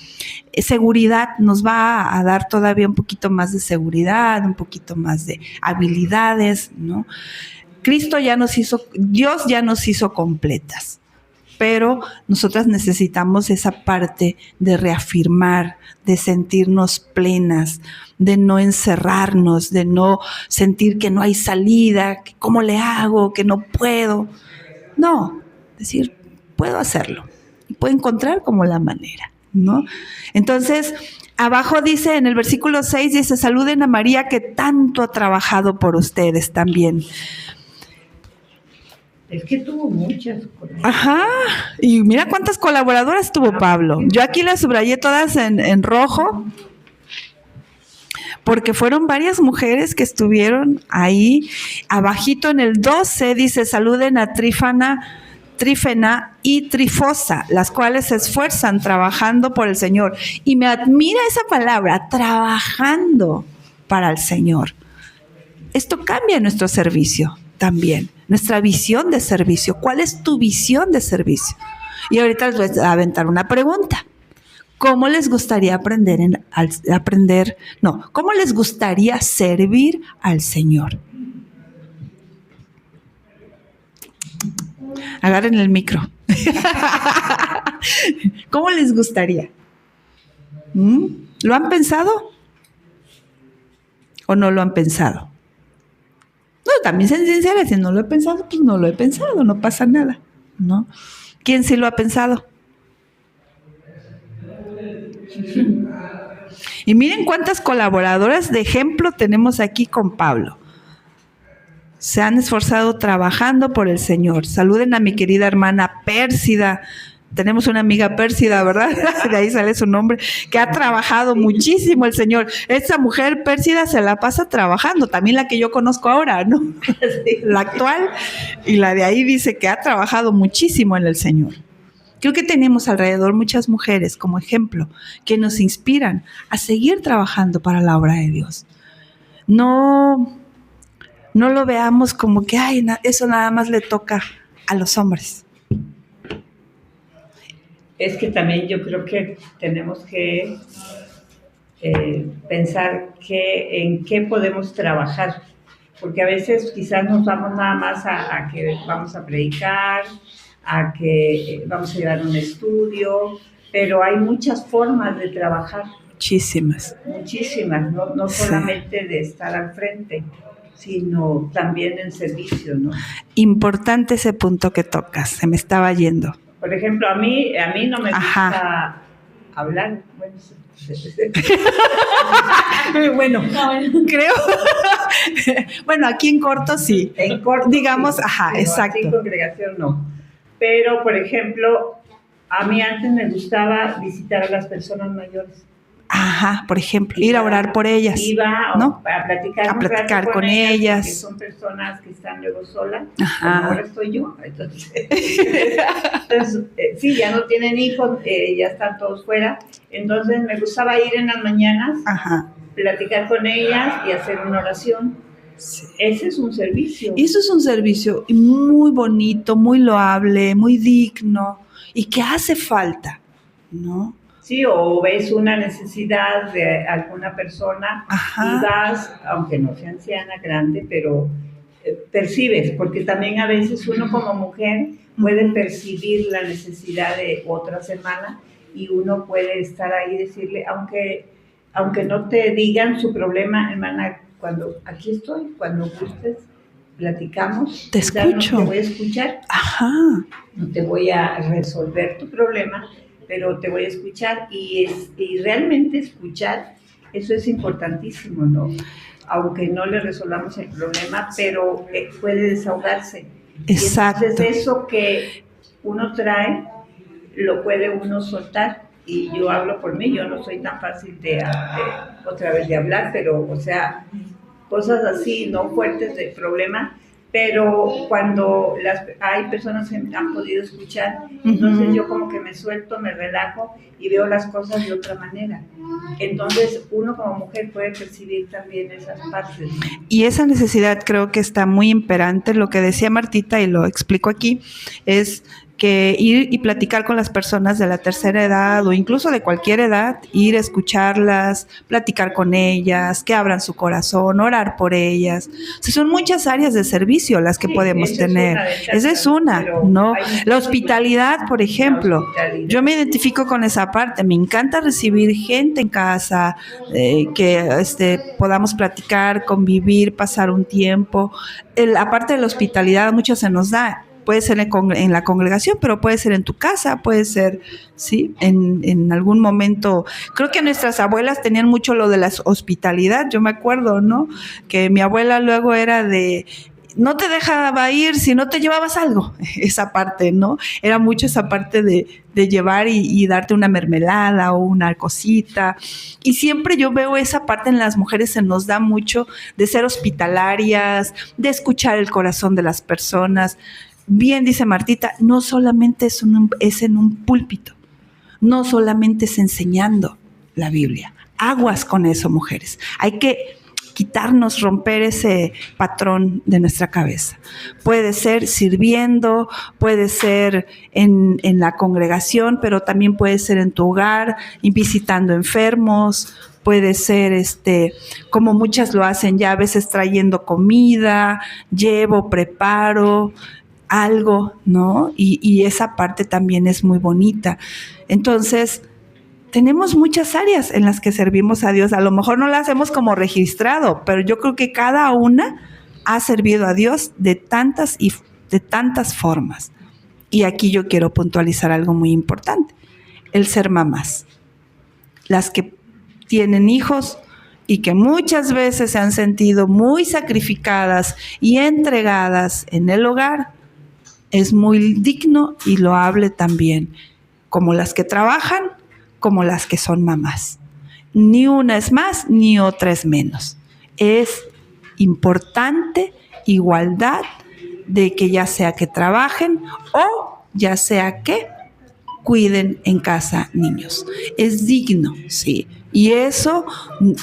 seguridad, nos va a dar todavía un poquito más de seguridad, un poquito más de habilidades, ¿no? Dios ya nos hizo completas, pero nosotras necesitamos esa parte de reafirmar, de sentirnos plenas, de no encerrarnos, de no sentir que no hay salida, que cómo le hago, que no puedo. No, decir, puedo hacerlo y puedo encontrar como la manera, ¿no? Entonces, abajo dice, en el versículo 6, dice, saluden a María que tanto ha trabajado por ustedes también. Es que tuvo muchas colaboradoras. Ajá, y mira cuántas colaboradoras tuvo Pablo. Yo aquí las subrayé todas en rojo, porque fueron varias mujeres que estuvieron ahí. Abajito en el 12 dice, saluden a Trífena y Trifosa, las cuales se esfuerzan trabajando por el Señor. Y me admira esa palabra, trabajando para el Señor. Esto cambia nuestro servicio también, nuestra visión de servicio. ¿Cuál es tu visión de servicio? Y ahorita les voy a aventar una pregunta. ¿Cómo les gustaría cómo les gustaría servir al Señor? Agarren el micro. ¿Cómo les gustaría? ¿Lo han pensado? ¿O no lo han pensado? No, también sean sinceras, si no lo he pensado, pues no lo he pensado, no pasa nada, ¿no? ¿Quién sí lo ha pensado? Y miren cuántas colaboradoras de ejemplo tenemos aquí con Pablo. Se han esforzado trabajando por el Señor. Saluden a mi querida hermana Pérsida. Tenemos una amiga Pérsida, ¿verdad? De ahí sale su nombre, que ha trabajado muchísimo el Señor. Esa mujer Pérsida se la pasa trabajando, también la que yo conozco ahora, ¿no? La actual, y la de ahí dice que ha trabajado muchísimo en el Señor. Creo que tenemos alrededor muchas mujeres como ejemplo que nos inspiran a seguir trabajando para la obra de Dios. No lo veamos como que eso nada más le toca a los hombres. Es que también yo creo que tenemos que pensar en qué podemos trabajar, porque a veces quizás nos vamos nada más a que vamos a predicar, a que vamos a llevar un estudio, pero hay muchas formas de trabajar. Muchísimas, no solamente de estar al frente, sino también en servicio, ¿no? Importante ese punto que tocas, se me estaba yendo. Por ejemplo, a mí no me Ajá. gusta hablar. Bueno, Bueno, creo. Bueno, aquí en corto sí. en corto, Digamos, sí, ajá, pero exacto. así en congregación no. Pero, por ejemplo, a mí antes me gustaba visitar a las personas mayores. Ajá, por ejemplo, ir a orar por ellas. Iba ¿no? a platicar, A platicar con ellas. Porque son personas que están luego solas. Ajá. Como ahora estoy yo. Entonces, sí, ya no tienen hijos, ya están todos fuera. Entonces me gustaba ir en las mañanas, Ajá. platicar con ellas y hacer una oración. Sí. Ese es un servicio. Y eso es un servicio muy bonito, muy loable, muy digno y que hace falta, ¿no? Sí, o ves una necesidad de alguna persona. Ajá. Y vas, aunque no sea anciana, grande, pero percibes, porque también a veces uno como mujer puede percibir la necesidad de otra hermana y uno puede estar ahí y decirle, aunque no te digan su problema, hermana, aquí estoy, cuando gustes, platicamos. Te escucho. No te voy a escuchar. Ajá. No te voy a resolver tu problema, pero te voy a escuchar y realmente escuchar, eso es importantísimo, ¿no? Aunque no le resolvamos el problema, pero puede desahogarse. Exacto. Y entonces eso que uno trae, lo puede uno soltar. Y yo hablo por mí, yo no soy tan fácil de otra vez de hablar, pero, o sea, cosas así, no fuertes de problema, pero cuando hay personas que me han podido escuchar, entonces yo como que me suelto, me relajo y veo las cosas de otra manera. Entonces uno como mujer puede percibir también esas partes. Y esa necesidad creo que está muy imperante. Lo que decía Martita, y lo explico aquí, es que ir y platicar con las personas de la tercera edad o incluso de cualquier edad, ir a escucharlas, platicar con ellas, que abran su corazón, orar por ellas. O sea, son muchas áreas de servicio las que podemos tener. Esa es una, ¿no? La hospitalidad, por ejemplo. Yo me identifico con esa parte. Me encanta recibir gente en casa, que podamos platicar, convivir, pasar un tiempo. La parte de la hospitalidad mucho se nos da. Puede ser en la congregación, pero puede ser en tu casa, puede ser, sí, en algún momento. Creo que nuestras abuelas tenían mucho lo de la hospitalidad. Yo me acuerdo, ¿no? Que mi abuela luego era de, no te dejaba ir si no te llevabas algo. Esa parte, ¿no? Era mucho esa parte de llevar y darte una mermelada o una cosita. Y siempre yo veo esa parte en las mujeres, se nos da mucho de ser hospitalarias, de escuchar el corazón de las personas. Bien dice Martita, no solamente es en un púlpito, no solamente es enseñando la Biblia. Aguas con eso, mujeres. Hay que quitarnos, romper ese patrón de nuestra cabeza. Puede ser sirviendo, puede ser en la congregación, pero también puede ser en tu hogar, visitando enfermos. Puede ser, como muchas lo hacen ya, a veces trayendo comida, preparo algo, ¿no? Y esa parte también es muy bonita. Entonces, tenemos muchas áreas en las que servimos a Dios. A lo mejor no las hemos como registrado, pero yo creo que cada una ha servido a Dios de tantas formas. Y aquí yo quiero puntualizar algo muy importante: el ser mamás. Las que tienen hijos y que muchas veces se han sentido muy sacrificadas y entregadas en el hogar, es muy digno y loable también, como las que trabajan, como las que son mamás. Ni una es más, ni otra es menos. Es importante igualdad de que ya sea que trabajen o ya sea que cuiden en casa niños. Es digno, sí. Y eso,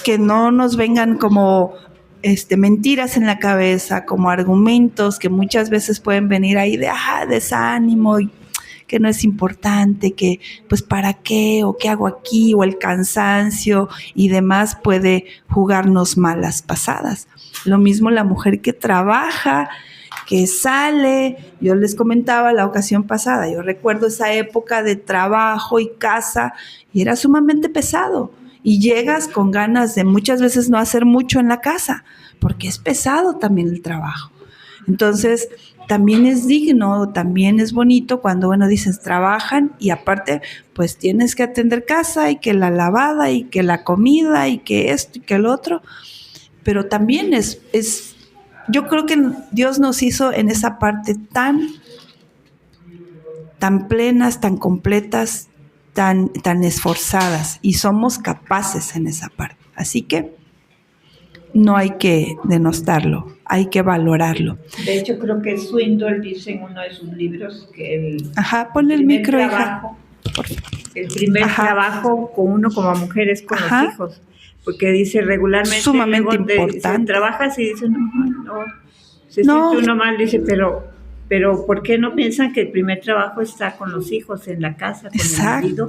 que no nos vengan como mentiras en la cabeza, como argumentos que muchas veces pueden venir ahí de desánimo, y que no es importante, que pues para qué, o qué hago aquí, o el cansancio y demás puede jugarnos malas pasadas. Lo mismo la mujer que trabaja, que sale. Yo les comentaba la ocasión pasada, yo recuerdo esa época de trabajo y casa y era sumamente pesado. Y llegas con ganas de muchas veces no hacer mucho en la casa, porque es pesado también el trabajo. Entonces, también es digno, también es bonito cuando, bueno, dices, trabajan y aparte, pues tienes que atender casa y que la lavada y que la comida y que esto y que el otro, pero también yo creo que Dios nos hizo en esa parte tan plenas, tan completas, tan esforzadas y somos capaces en esa parte. Así que no hay que denostarlo, hay que valorarlo. De hecho, creo que Swindoll dice en uno de sus libros que ponle el micro, hija. El primer trabajo con uno como mujer es con los hijos, porque dice regularmente sumamente importante. Trabajas y dice, se siente uno mal, dice, pero ¿por qué no piensan que el primer trabajo está con los hijos, en la casa, con el marido?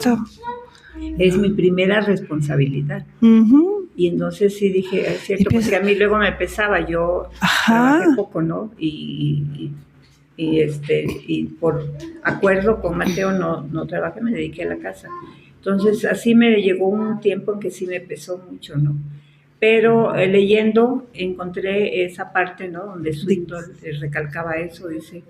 Es mi primera responsabilidad. Uh-huh. Y entonces sí dije, es cierto, porque a mí luego me pesaba, yo trabajé poco, ¿no? Y por acuerdo con Mateo no trabajé, me dediqué a la casa. Entonces así me llegó un tiempo en que sí me pesó mucho, ¿no? Pero leyendo encontré esa parte, ¿no? Donde Swindoll recalcaba eso, dice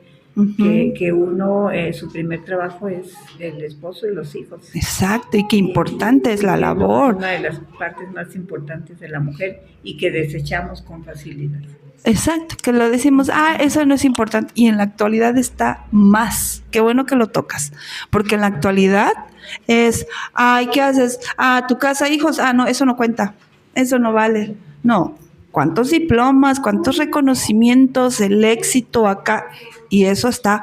que uno, su primer trabajo es el esposo y los hijos. Exacto, y qué importante es la labor. Una de las partes más importantes de la mujer y que desechamos con facilidad. Exacto, que lo decimos, eso no es importante, y en la actualidad está más. Qué bueno que lo tocas, porque en la actualidad es, ¿qué haces? Tu casa, hijos, no, eso no cuenta, eso no vale. No, ¿cuántos diplomas, cuántos reconocimientos, el éxito acá? Y eso está,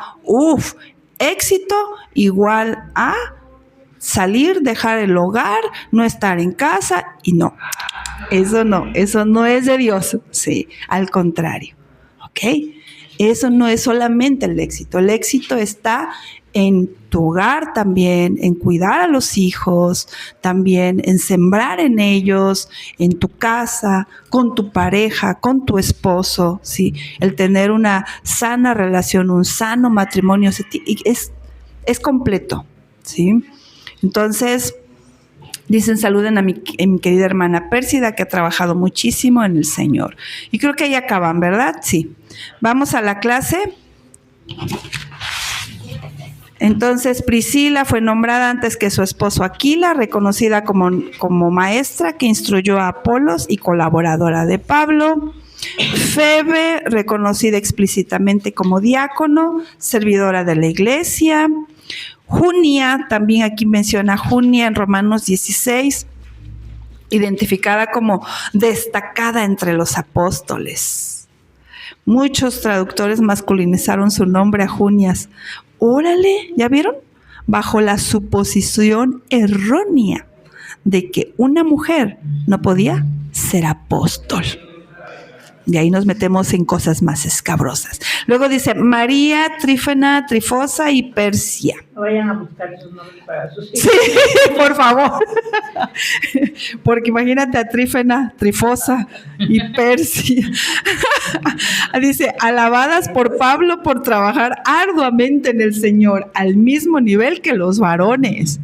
éxito igual a salir, dejar el hogar, no estar en casa, y no, eso no es de Dios, sí, al contrario, ¿ok? Eso no es solamente el éxito está en tu hogar también, en cuidar a los hijos, también en sembrar en ellos, en tu casa, con tu pareja, con tu esposo, ¿sí? El tener una sana relación, un sano matrimonio, es completo, ¿sí? Entonces, dicen, saluden a mi querida hermana Pérsida, que ha trabajado muchísimo en el Señor. Y creo que ahí acaban, ¿verdad? Sí. Vamos a la clase. Entonces, Priscila fue nombrada antes que su esposo Aquila, reconocida como maestra que instruyó a Apolos y colaboradora de Pablo. Febe, reconocida explícitamente como diácono, servidora de la iglesia. Junia, también aquí menciona Junia en Romanos 16, identificada como destacada entre los apóstoles. Muchos traductores masculinizaron su nombre a Junias. Órale, ¿ya vieron? Bajo la suposición errónea de que una mujer no podía ser apóstol. Y ahí nos metemos en cosas más escabrosas. Luego dice María, Trífena, Trifosa y Persia. Vayan a buscar esos nombres para sus hijos. Sí, por favor. Porque imagínate a Trífena, Trifosa y Persia. Dice, alabadas por Pablo por trabajar arduamente en el Señor, al mismo nivel que los varones.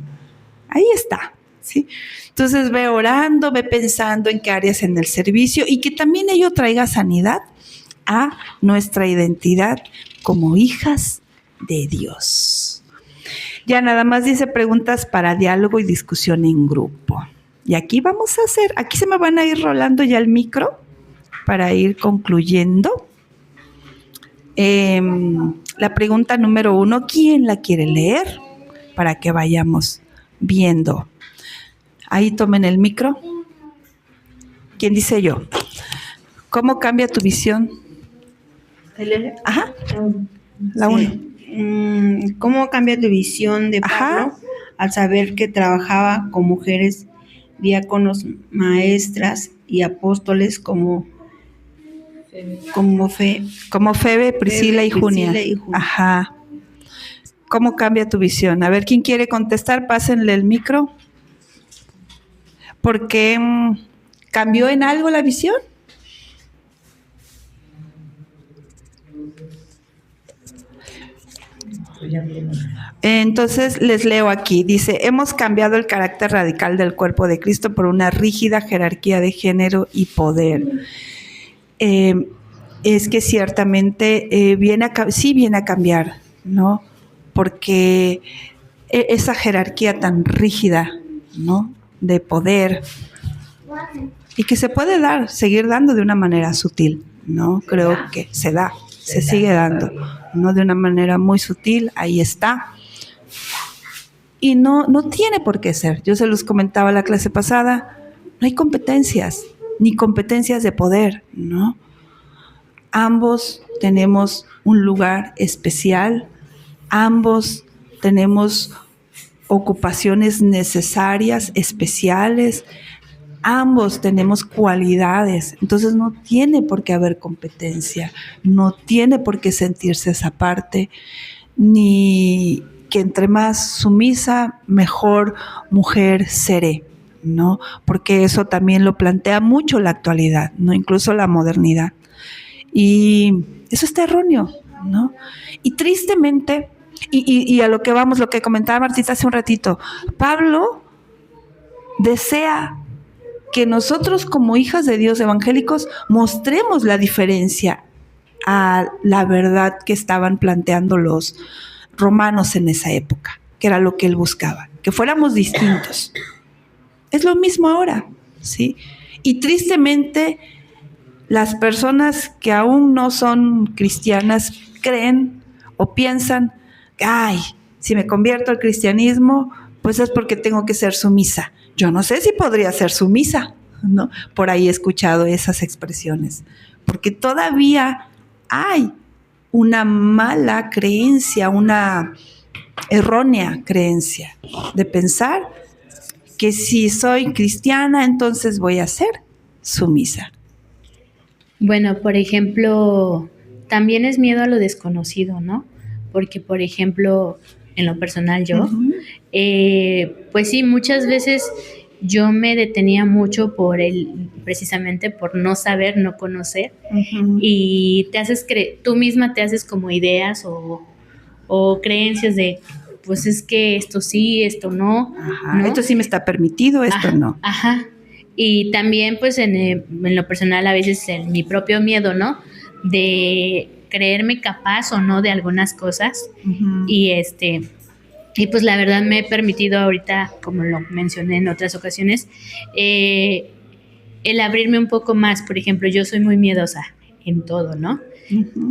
Ahí está, ¿sí? Entonces ve orando, ve pensando en qué áreas en el servicio y que también ello traiga sanidad a nuestra identidad como hijas de Dios. Ya nada más dice preguntas para diálogo y discusión en grupo. Y aquí vamos a hacer, aquí se me van a ir rolando ya el micro para ir concluyendo. La pregunta número 1, ¿quién la quiere leer? Para que vayamos viendo. Ahí tomen el micro. ¿Quién dice yo? ¿Cómo cambia tu visión? Ajá. La 1. ¿Cómo cambia tu visión de Pablo al saber que trabajaba con mujeres, diáconos, maestras y apóstoles como Febe, Priscila y Junia? Ajá. ¿Cómo cambia tu visión? A ver, ¿quién quiere contestar? Pásenle el micro. ¿Por qué cambió en algo la visión? Entonces les leo aquí, dice, hemos cambiado el carácter radical del cuerpo de Cristo por una rígida jerarquía de género y poder. es que ciertamente sí viene a cambiar, ¿no? Porque esa jerarquía tan rígida, ¿no? De poder, y que se puede seguir dando de una manera sutil, ¿no? Creo que se sigue dando, ¿no? De una manera muy sutil, ahí está. Y no tiene por qué ser. Yo se los comentaba la clase pasada, no hay competencias, ni competencias de poder, ¿no? Ambos tenemos un lugar especial, ambos tenemos ocupaciones necesarias, especiales, ambos tenemos cualidades, entonces no tiene por qué haber competencia, no tiene por qué sentirse esa parte, ni que entre más sumisa, mejor mujer seré, ¿no? Porque eso también lo plantea mucho la actualidad, ¿no? Incluso la modernidad. Y eso está erróneo, ¿no? Y tristemente, y a lo que vamos, lo que comentaba Martita hace un ratito, Pablo desea que nosotros como hijas de Dios evangélicos mostremos la diferencia a la verdad que estaban planteando los romanos en esa época, que era lo que él buscaba, que fuéramos distintos. Es lo mismo ahora, ¿sí? Y tristemente, las personas que aún no son cristianas creen o piensan, ay, si me convierto al cristianismo, pues es porque tengo que ser sumisa. Yo no sé si podría ser sumisa, ¿no? Por ahí he escuchado esas expresiones, porque todavía hay una mala creencia, una errónea creencia de pensar que si soy cristiana, entonces voy a ser sumisa. Bueno, por ejemplo, también es miedo a lo desconocido, ¿no? Porque, por ejemplo, en lo personal yo, pues sí, muchas veces yo me detenía mucho precisamente por no saber, no conocer, y tú misma te haces como ideas o creencias de, pues es que esto sí, esto no. Ajá, ¿no? Esto sí me está permitido, esto no. Ajá. Y también, pues, en lo personal, a veces mi propio miedo, ¿no? De creerme capaz o no de algunas cosas. Y pues la verdad me he permitido ahorita, como lo mencioné en otras ocasiones, el abrirme un poco más. Por ejemplo, yo soy muy miedosa en todo, ¿no?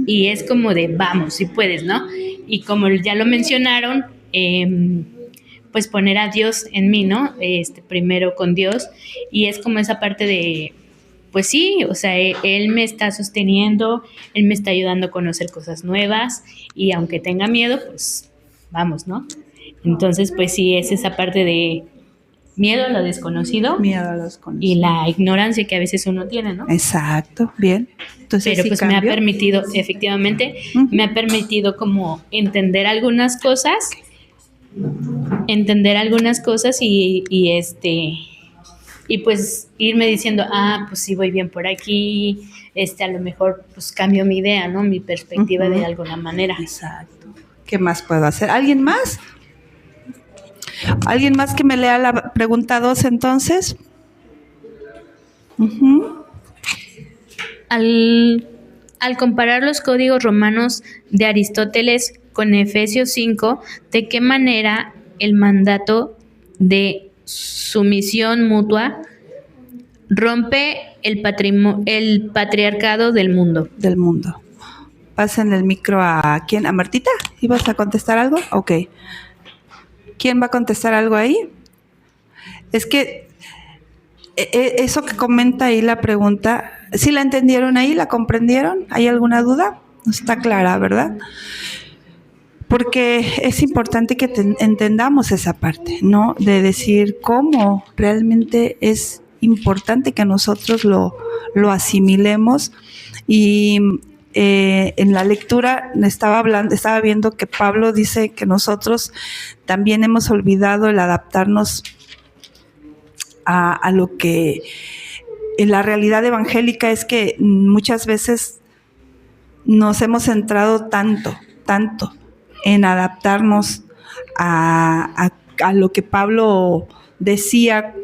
Y es como de, vamos, si puedes, ¿no? Y como ya lo mencionaron, pues poner a Dios en mí, ¿no? Primero con Dios, y es como esa parte de, pues sí, o sea, Él me está sosteniendo, Él me está ayudando a conocer cosas nuevas, y aunque tenga miedo, pues vamos, ¿no? Entonces, pues sí, es esa parte de miedo a lo desconocido, y la ignorancia que a veces uno tiene, ¿no? Exacto, bien. Entonces, pero sí pues cambio. me ha permitido, efectivamente, me ha permitido como entender algunas cosas y pues irme diciendo, pues sí voy bien por aquí, a lo mejor pues cambio mi idea, ¿no? Mi perspectiva de alguna manera. Exacto. ¿Qué más puedo hacer? ¿Alguien más? ¿Alguien más que me lea la pregunta 2 entonces? Al comparar los códigos romanos de Aristóteles con Efesios 5, ¿de qué manera el mandato de sumisión mutua rompe el patriarcado del mundo? Del mundo. Pasen el micro a ¿quién? ¿A Martita? ¿Ibas a contestar algo? Ok. ¿Quién va a contestar algo ahí? Es que eso que comenta ahí la pregunta, ¿sí la entendieron ahí? ¿La comprendieron? ¿Hay alguna duda? No está clara, ¿verdad? Porque es importante que entendamos esa parte, ¿no? De decir cómo realmente es importante que nosotros lo asimilemos. Y en la lectura estaba viendo que Pablo dice que nosotros también hemos olvidado el adaptarnos a lo que en la realidad evangélica es que muchas veces nos hemos centrado tanto en adaptarnos a lo que Pablo decía,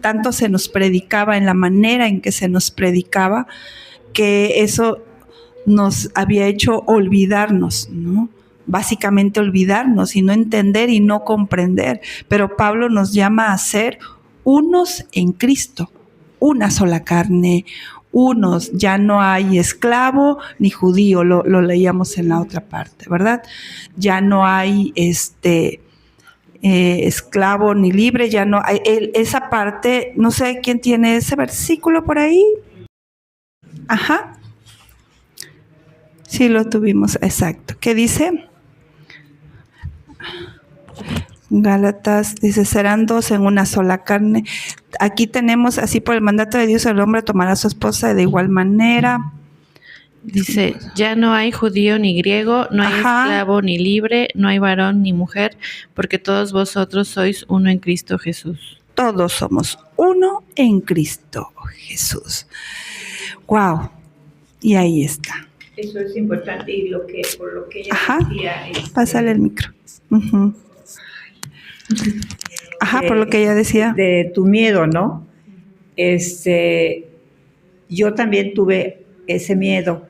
tanto se nos predicaba en la manera en que se nos predicaba, que eso nos había hecho olvidarnos, ¿no? Básicamente olvidarnos y no entender y no comprender. Pero Pablo nos llama a ser unos en Cristo, una sola carne, unos, ya no hay esclavo ni judío, lo leíamos en la otra parte, ¿verdad? Ya no hay esclavo ni libre, ya no hay, esa parte, no sé quién tiene ese versículo por ahí. Ajá. Sí, lo tuvimos, exacto. ¿Qué dice? Gálatas dice, serán dos en una sola carne. Aquí tenemos, así por el mandato de Dios, el hombre tomará a su esposa de igual manera. Dice, ya no hay judío ni griego, no hay esclavo ni libre, no hay varón ni mujer, porque todos vosotros sois uno en Cristo Jesús. Todos somos uno en Cristo Jesús. Wow. Y ahí está. Eso es importante y por lo que ella decía. Pásale el micro. Uh-huh. Por lo que ella decía. De tu miedo, ¿no? Yo también tuve ese miedo,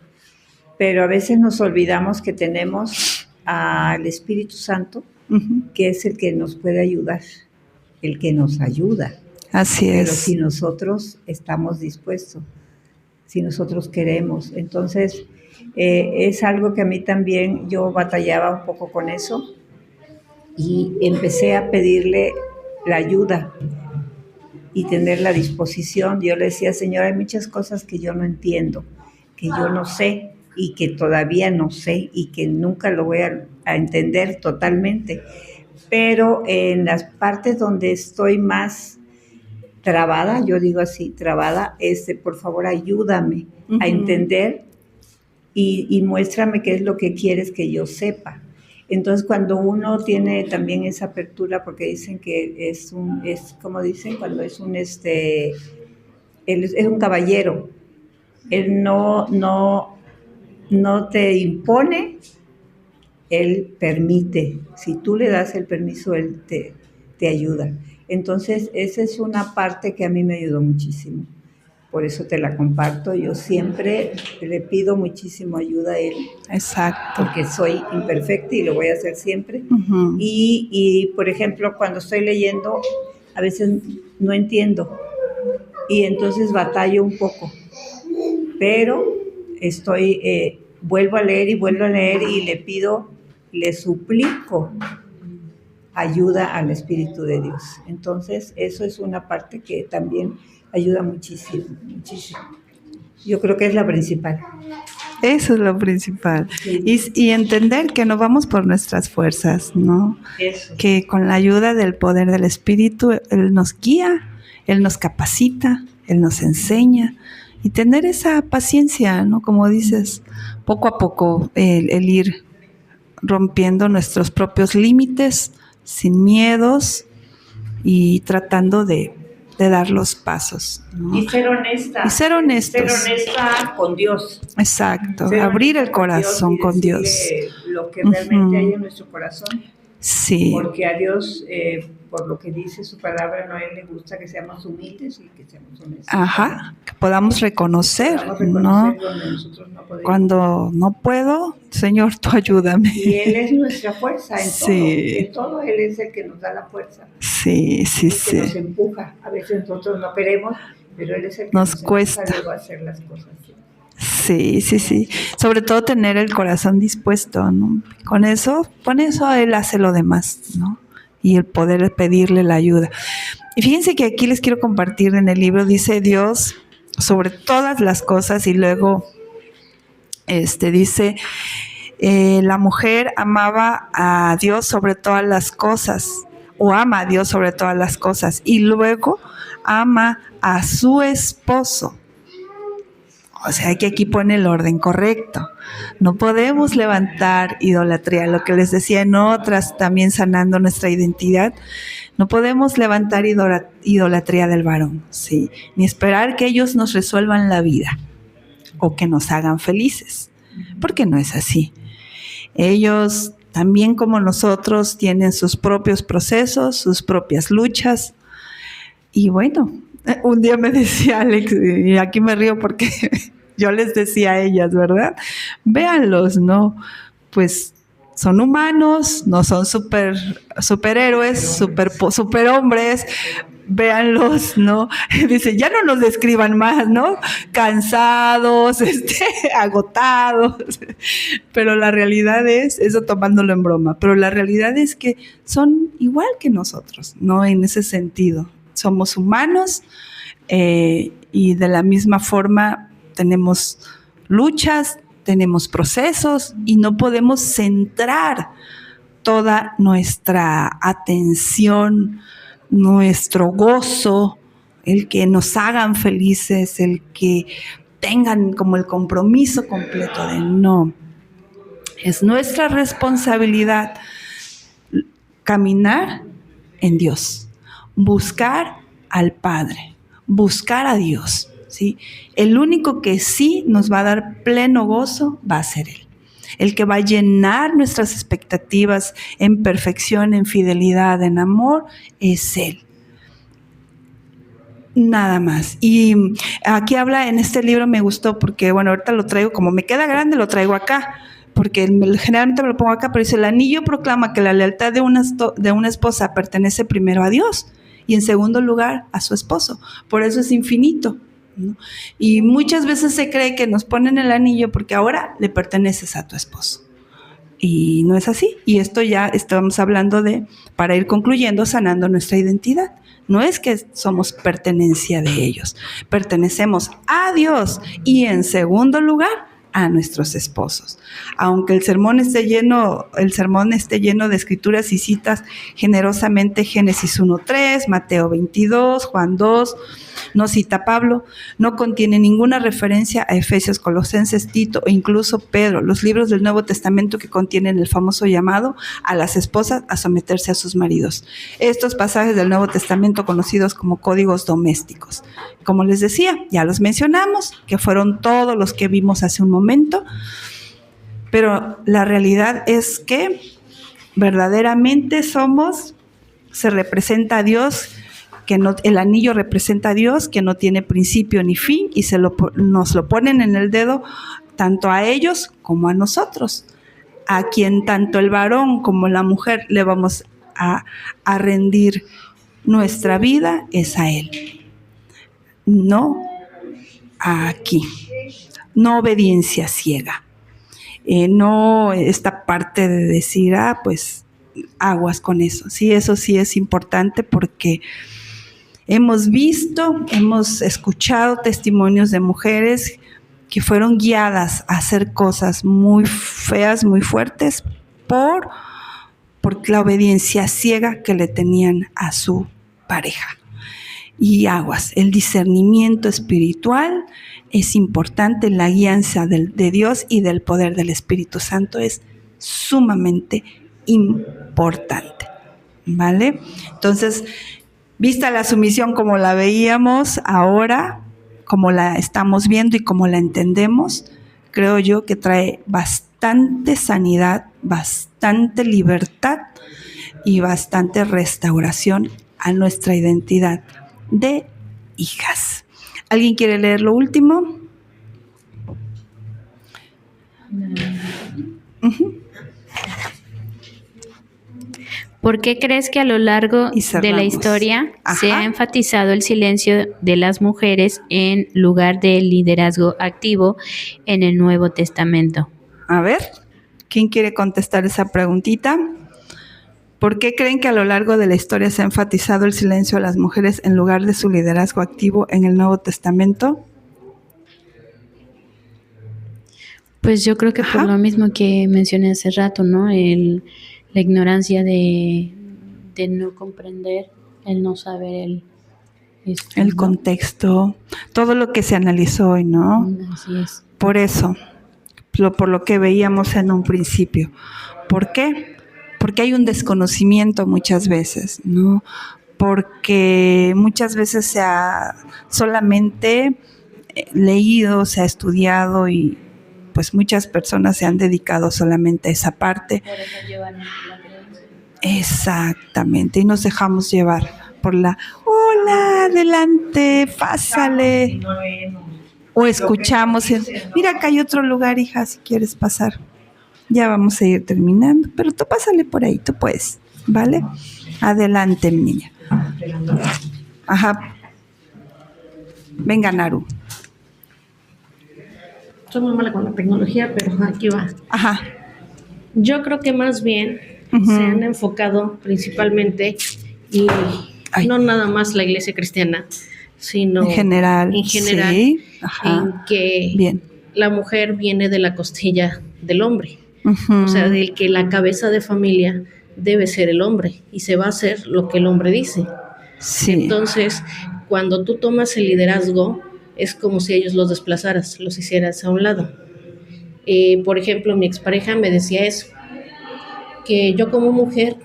pero a veces nos olvidamos que tenemos al Espíritu Santo, que es el que nos puede ayudar, el que nos ayuda. Así es. Pero si nosotros estamos dispuestos, si nosotros queremos, entonces es algo que a mí también yo batallaba un poco con eso. Y empecé a pedirle la ayuda y tener la disposición. Yo le decía, Señor, hay muchas cosas que yo no entiendo, que yo no sé y que todavía no sé y que nunca lo voy a entender totalmente. Pero en las partes donde estoy más trabada, yo digo así, trabada, por favor ayúdame a entender y muéstrame qué es lo que quieres que yo sepa. Entonces, cuando uno tiene también esa apertura, porque dicen que es como dicen, cuando es él es un caballero, él no te impone, él permite. Si tú le das el permiso, él te ayuda. Entonces, esa es una parte que a mí me ayudó muchísimo. Por eso te la comparto. Yo siempre le pido muchísimo ayuda a él. Exacto. Porque soy imperfecta y lo voy a hacer siempre. Uh-huh. Y, por ejemplo, cuando estoy leyendo, a veces no entiendo. Y entonces batallo un poco. Pero vuelvo a leer y le suplico ayuda al Espíritu de Dios. Entonces, eso es una parte que también ayuda muchísimo, muchísimo. Yo creo que es la principal. Eso es lo principal. Sí. Y entender que no vamos por nuestras fuerzas, ¿no? Eso. Que con la ayuda del poder del Espíritu, Él nos guía, Él nos capacita, Él nos enseña. Y tener esa paciencia, ¿no? Como dices, poco a poco el ir rompiendo nuestros propios límites, sin miedos y tratando de dar los pasos, ¿no? Y ser honesta. Y ser honestos. Ser honesta con Dios. Exacto. Abrir el corazón con Dios. Lo que realmente hay en nuestro corazón. Sí. Porque a Dios, por lo que dice su palabra, no a Él le gusta que seamos humildes y que seamos honestos. Que podamos reconocer, ¿no? Donde nosotros no podemos. Cuando no puedo, Señor, tú ayúdame. Y Él es nuestra fuerza en todo. En todo Él es el que nos da la fuerza. Sí. Que nos empuja. A veces nosotros no queremos, pero Él es el que nos cuesta empuja luego a hacer las cosas. Sí. Sobre todo tener el corazón dispuesto, ¿no? Con eso Él hace lo demás, ¿no? Y el poder pedirle la ayuda. Y fíjense que aquí les quiero compartir en el libro, dice Dios sobre todas las cosas y luego dice, la mujer amaba a Dios sobre todas las cosas, o ama a Dios sobre todas las cosas, y luego ama a su esposo. O sea que aquí pone el orden correcto. No podemos levantar idolatría, lo que les decía en otras, también sanando nuestra identidad. No podemos levantar idolatría del varón, ¿sí? Ni esperar que ellos nos resuelvan la vida o que nos hagan felices, porque no es así. Ellos, también como nosotros, tienen sus propios procesos, sus propias luchas. Y bueno, un día me decía Alex, y aquí me río porque yo les decía a ellas, ¿verdad? Véanlos, ¿no? Pues son humanos, no son superhéroes, superhombres, véanlos, ¿no? Dice, ya no nos describan más, ¿no? Cansados, agotados, pero la realidad es, eso tomándolo en broma, pero la realidad es que son igual que nosotros, ¿no? En ese sentido, somos humanos y de la misma forma tenemos luchas, tenemos procesos y no podemos centrar toda nuestra atención, nuestro gozo, el que nos hagan felices, el que tengan como el compromiso completo de no. Es nuestra responsabilidad caminar en Dios, buscar al Padre, buscar a Dios, ¿sí? El único que sí nos va a dar pleno gozo va a ser Él. El que va a llenar nuestras expectativas en perfección, en fidelidad, en amor, es Él. Nada más. Y aquí habla en este libro, me gustó porque, bueno, ahorita lo traigo, como me queda grande, lo traigo acá, porque generalmente me lo pongo acá, pero dice, el anillo proclama que la lealtad de una esposa pertenece primero a Dios y en segundo lugar a su esposo. Por eso es infinito, ¿no? Y muchas veces se cree que nos ponen el anillo porque ahora le perteneces a tu esposo. Y no es así. Y esto ya estamos hablando de, para ir concluyendo, sanando nuestra identidad. No es que somos pertenencia de ellos. Pertenecemos a Dios y en segundo lugar a nuestros esposos. Aunque el sermón esté lleno de escrituras y citas generosamente Génesis 1:3, Mateo 22, Juan 2, no cita Pablo, no contiene ninguna referencia a Efesios, Colosenses, Tito o incluso Pedro, los libros del Nuevo Testamento que contienen el famoso llamado a las esposas a someterse a sus maridos. Estos pasajes del Nuevo Testamento conocidos como códigos domésticos. Como les decía, ya los mencionamos, que fueron todos los que vimos hace un momento, pero la realidad es que verdaderamente se representa a Dios, que no, el anillo representa a Dios, que no tiene principio ni fin, y nos lo ponen en el dedo tanto a ellos como a nosotros, a quien tanto el varón como la mujer le vamos a rendir nuestra vida es a Él, no aquí, no obediencia ciega, no esta parte de decir, pues aguas con eso. Sí, eso sí es importante porque hemos escuchado testimonios de mujeres que fueron guiadas a hacer cosas muy feas, muy fuertes, por la obediencia ciega que le tenían a su pareja. Y aguas, el discernimiento espiritual es importante, la guianza de Dios y del poder del Espíritu Santo es sumamente importante, ¿vale? Entonces, vista la sumisión como la veíamos ahora, como la estamos viendo y como la entendemos, creo yo que trae bastante sanidad, bastante libertad y bastante restauración a nuestra identidad de hijas. ¿Alguien quiere leer lo último? ¿Por qué crees que a lo largo de la historia se ha enfatizado el silencio de las mujeres en lugar del liderazgo activo en el Nuevo Testamento? A ver, ¿quién quiere contestar esa preguntita? ¿Por qué creen que a lo largo de la historia se ha enfatizado el silencio de las mujeres en lugar de su liderazgo activo en el Nuevo Testamento? Pues yo creo que por lo mismo que mencioné hace rato, ¿no? La ignorancia de no comprender, el no saber el contexto, todo lo que se analizó hoy, ¿no? Así es. Por eso, por lo que veíamos en un principio. ¿Por qué? Porque hay un desconocimiento muchas veces, ¿no? Porque muchas veces se ha solamente leído, se ha estudiado y pues muchas personas se han dedicado solamente a esa parte. Por eso llevan la creencia. Exactamente, y nos dejamos llevar por hola, adelante, pásale. o escuchamos. Mira, acá hay otro lugar, hija, si quieres pasar. Ya vamos a ir terminando, pero tú pásale por ahí, tú puedes, ¿vale? Adelante, mi niña. Ajá. Venga, Naru. Soy muy mala con la tecnología, pero aquí va. Ajá. Yo creo que más bien se han enfocado principalmente, y no nada más la iglesia cristiana, sino en general, sí. En que la mujer viene de la costilla del hombre. O sea, del que la cabeza de familia debe ser el hombre y se va a hacer lo que el hombre dice. Sí. Entonces, cuando tú tomas el liderazgo, es como si ellos los desplazaras, los hicieras a un lado. Por ejemplo, mi expareja me decía eso, que yo como mujer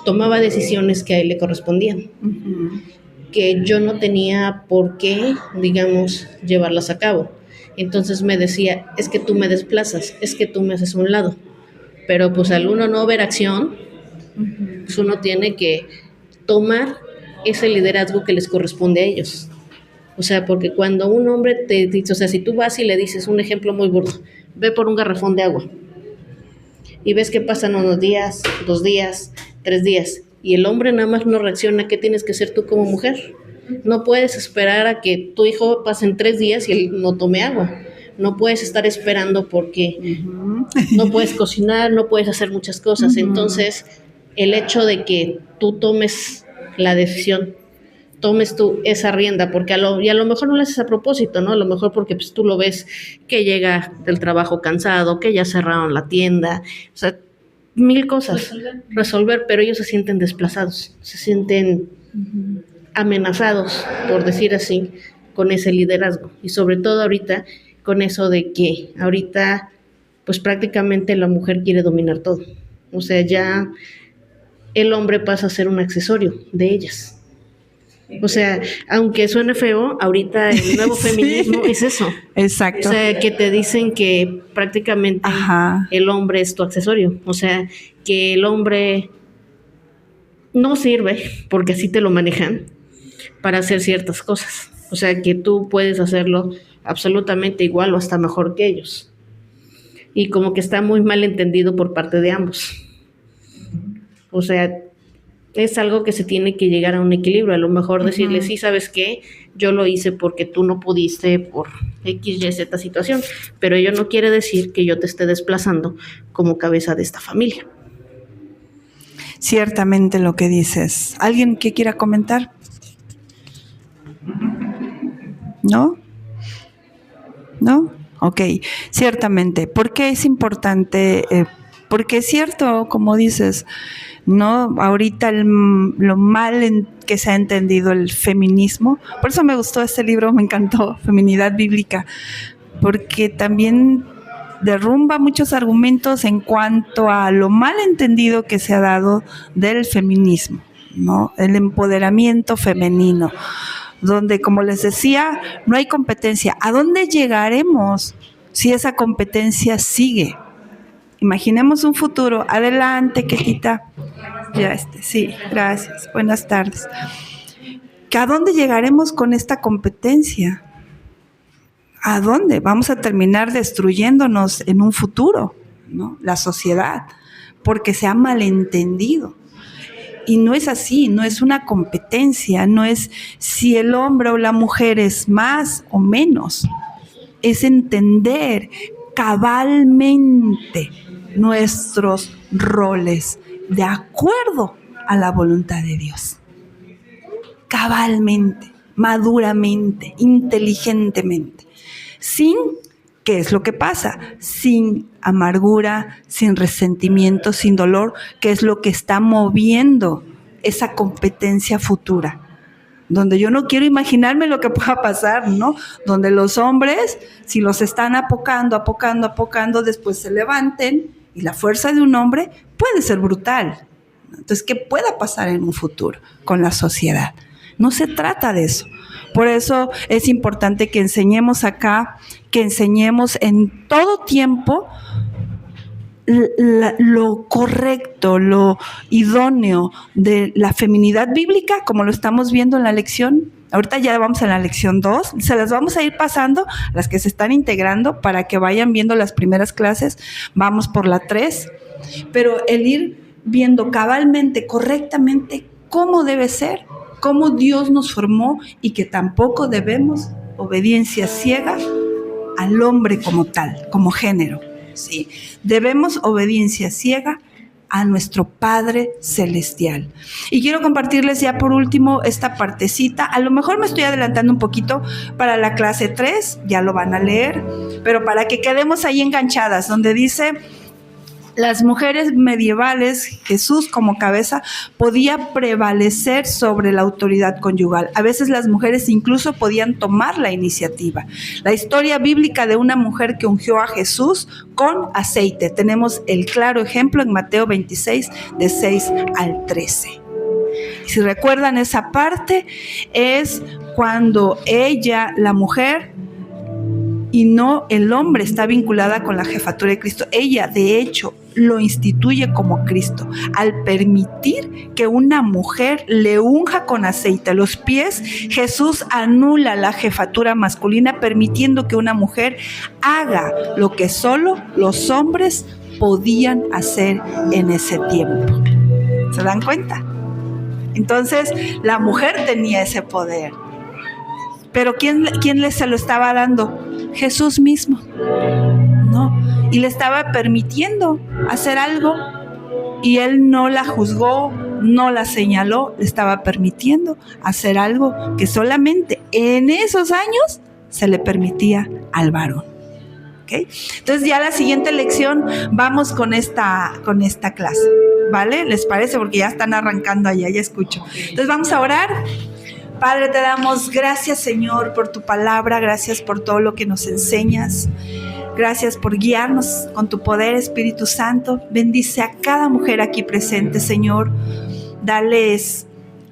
tomaba decisiones que a él le correspondían, que yo no tenía por qué, digamos, llevarlas a cabo. Entonces me decía, es que tú me desplazas, es que tú me haces a un lado. Pero pues al uno no ver acción, pues uno tiene que tomar ese liderazgo que les corresponde a ellos. O sea, porque cuando un hombre te dice, o sea, si tú vas y le dices, un ejemplo muy burdo, ve por un garrafón de agua y ves que pasan unos días, 2 días, 3 días, y el hombre nada más no reacciona, ¿qué tienes que hacer tú como mujer? No puedes esperar a que tu hijo pasen 3 días y él no tome agua. No puedes estar esperando porque no puedes cocinar, no puedes hacer muchas cosas. Entonces, el hecho de que tú tomes la decisión, tomes tú esa rienda, porque a lo mejor no lo haces a propósito, ¿no? A lo mejor porque pues, tú lo ves que llega del trabajo cansado, que ya cerraron la tienda, o sea, 1000 cosas resolver, pero ellos se sienten desplazados, se sienten amenazados, por decir así, con ese liderazgo. Y sobre todo ahorita, con eso de que ahorita, pues prácticamente la mujer quiere dominar todo. O sea, ya el hombre pasa a ser un accesorio de ellas. O sea, aunque suene feo, ahorita el nuevo feminismo es eso. Exacto. O sea, que te dicen que prácticamente el hombre es tu accesorio. O sea, que el hombre no sirve, porque así te lo manejan, para hacer ciertas cosas. O sea, que tú puedes hacerlo absolutamente igual o hasta mejor que ellos. Y como que está muy mal entendido por parte de ambos. O sea, es algo que se tiene que llegar a un equilibrio. A lo mejor decirle, sí, ¿sabes qué? Yo lo hice porque tú no pudiste por X, Y, Z situación, pero ello no quiere decir que yo te esté desplazando como cabeza de esta familia. Ciertamente lo que dices. ¿Alguien que quiera comentar? ¿No? ¿No? Ok, ciertamente. ¿Por qué es importante? Porque es cierto, como dices, ¿no? Ahorita lo mal que se ha entendido el feminismo. Por eso me gustó este libro, me encantó, Feminidad Bíblica, porque también derrumba muchos argumentos en cuanto a lo mal entendido que se ha dado del feminismo, ¿no? El empoderamiento femenino, donde, como les decía, no hay competencia. ¿A dónde llegaremos si esa competencia sigue? Imaginemos un futuro. Adelante, Ketita. Ya sí, gracias. Buenas tardes. ¿A dónde llegaremos con esta competencia? ¿A dónde? Vamos a terminar destruyéndonos en un futuro, ¿no? La sociedad, porque se ha malentendido. Y no es así, no es una competencia, no es si el hombre o la mujer es más o menos. Es entender cabalmente nuestros roles de acuerdo a la voluntad de Dios. Cabalmente, maduramente, inteligentemente. Sin, ¿qué es lo que pasa? Sin amargura, sin resentimiento, sin dolor, que es lo que está moviendo esa competencia futura. Donde yo no quiero imaginarme lo que pueda pasar, ¿no? Donde los hombres, si los están apocando, después se levanten, y la fuerza de un hombre puede ser brutal. Entonces, ¿qué pueda pasar en un futuro con la sociedad? No se trata de eso. Por eso es importante que enseñemos acá, que enseñemos en todo tiempo lo correcto, lo idóneo de la feminidad bíblica, como lo estamos viendo en la lección. Ahorita ya vamos en la lección 2, se las vamos a ir pasando, las que se están integrando, para que vayan viendo las primeras clases. Vamos por la 3, pero el ir viendo cabalmente, correctamente, cómo debe ser, cómo Dios nos formó, y que tampoco debemos obediencia ciega al hombre como tal, como género. Sí, debemos obediencia ciega a nuestro Padre Celestial. Y quiero compartirles ya por último esta partecita. A lo mejor me estoy adelantando un poquito para la clase 3, ya lo van a leer, pero para que quedemos ahí enganchadas, donde dice: las mujeres medievales, Jesús como cabeza, podía prevalecer sobre la autoridad conyugal. A veces las mujeres incluso podían tomar la iniciativa. La historia bíblica de una mujer que ungió a Jesús con aceite. Tenemos el claro ejemplo en Mateo 26, de 6 al 13. Si recuerdan esa parte, es cuando ella, la mujer, y no el hombre, está vinculada con la jefatura de Cristo. Ella, de hecho, lo instituye como Cristo, al permitir que una mujer le unja con aceite los pies. Jesús anula la jefatura masculina, permitiendo que una mujer haga lo que solo los hombres podían hacer en ese tiempo. ¿Se dan cuenta? Entonces, la mujer tenía ese poder. Pero ¿quién se lo estaba dando? Jesús mismo, ¿no? Y le estaba permitiendo hacer algo, y él no la juzgó, no la señaló, le estaba permitiendo hacer algo que solamente en esos años se le permitía al varón. ¿Okay? Entonces ya la siguiente lección vamos con esta clase, ¿vale? ¿Les parece? Porque ya están arrancando allá, ya escucho. Entonces vamos a orar. Padre, te damos gracias, Señor, por tu palabra, gracias por todo lo que nos enseñas, gracias por guiarnos con tu poder, Espíritu Santo. Bendice a cada mujer aquí presente, Señor, dales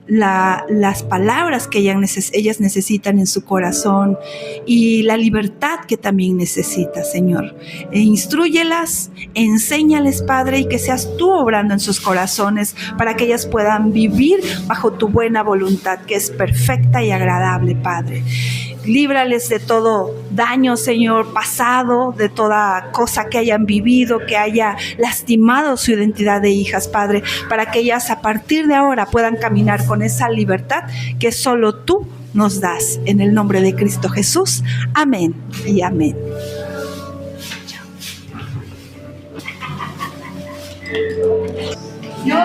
las palabras que ellas necesitan en su corazón, y la libertad que también necesita, Señor. Instrúyelas, enséñales, Padre, y que seas tú obrando en sus corazones para que ellas puedan vivir bajo tu buena voluntad, que es perfecta y agradable, Padre. Líbrales de todo daño, Señor, pasado, de toda cosa que hayan vivido, que haya lastimado su identidad de hijas, Padre, para que ellas a partir de ahora puedan caminar con esa libertad que solo tú nos das. En el nombre de Cristo Jesús. Amén y amén. No,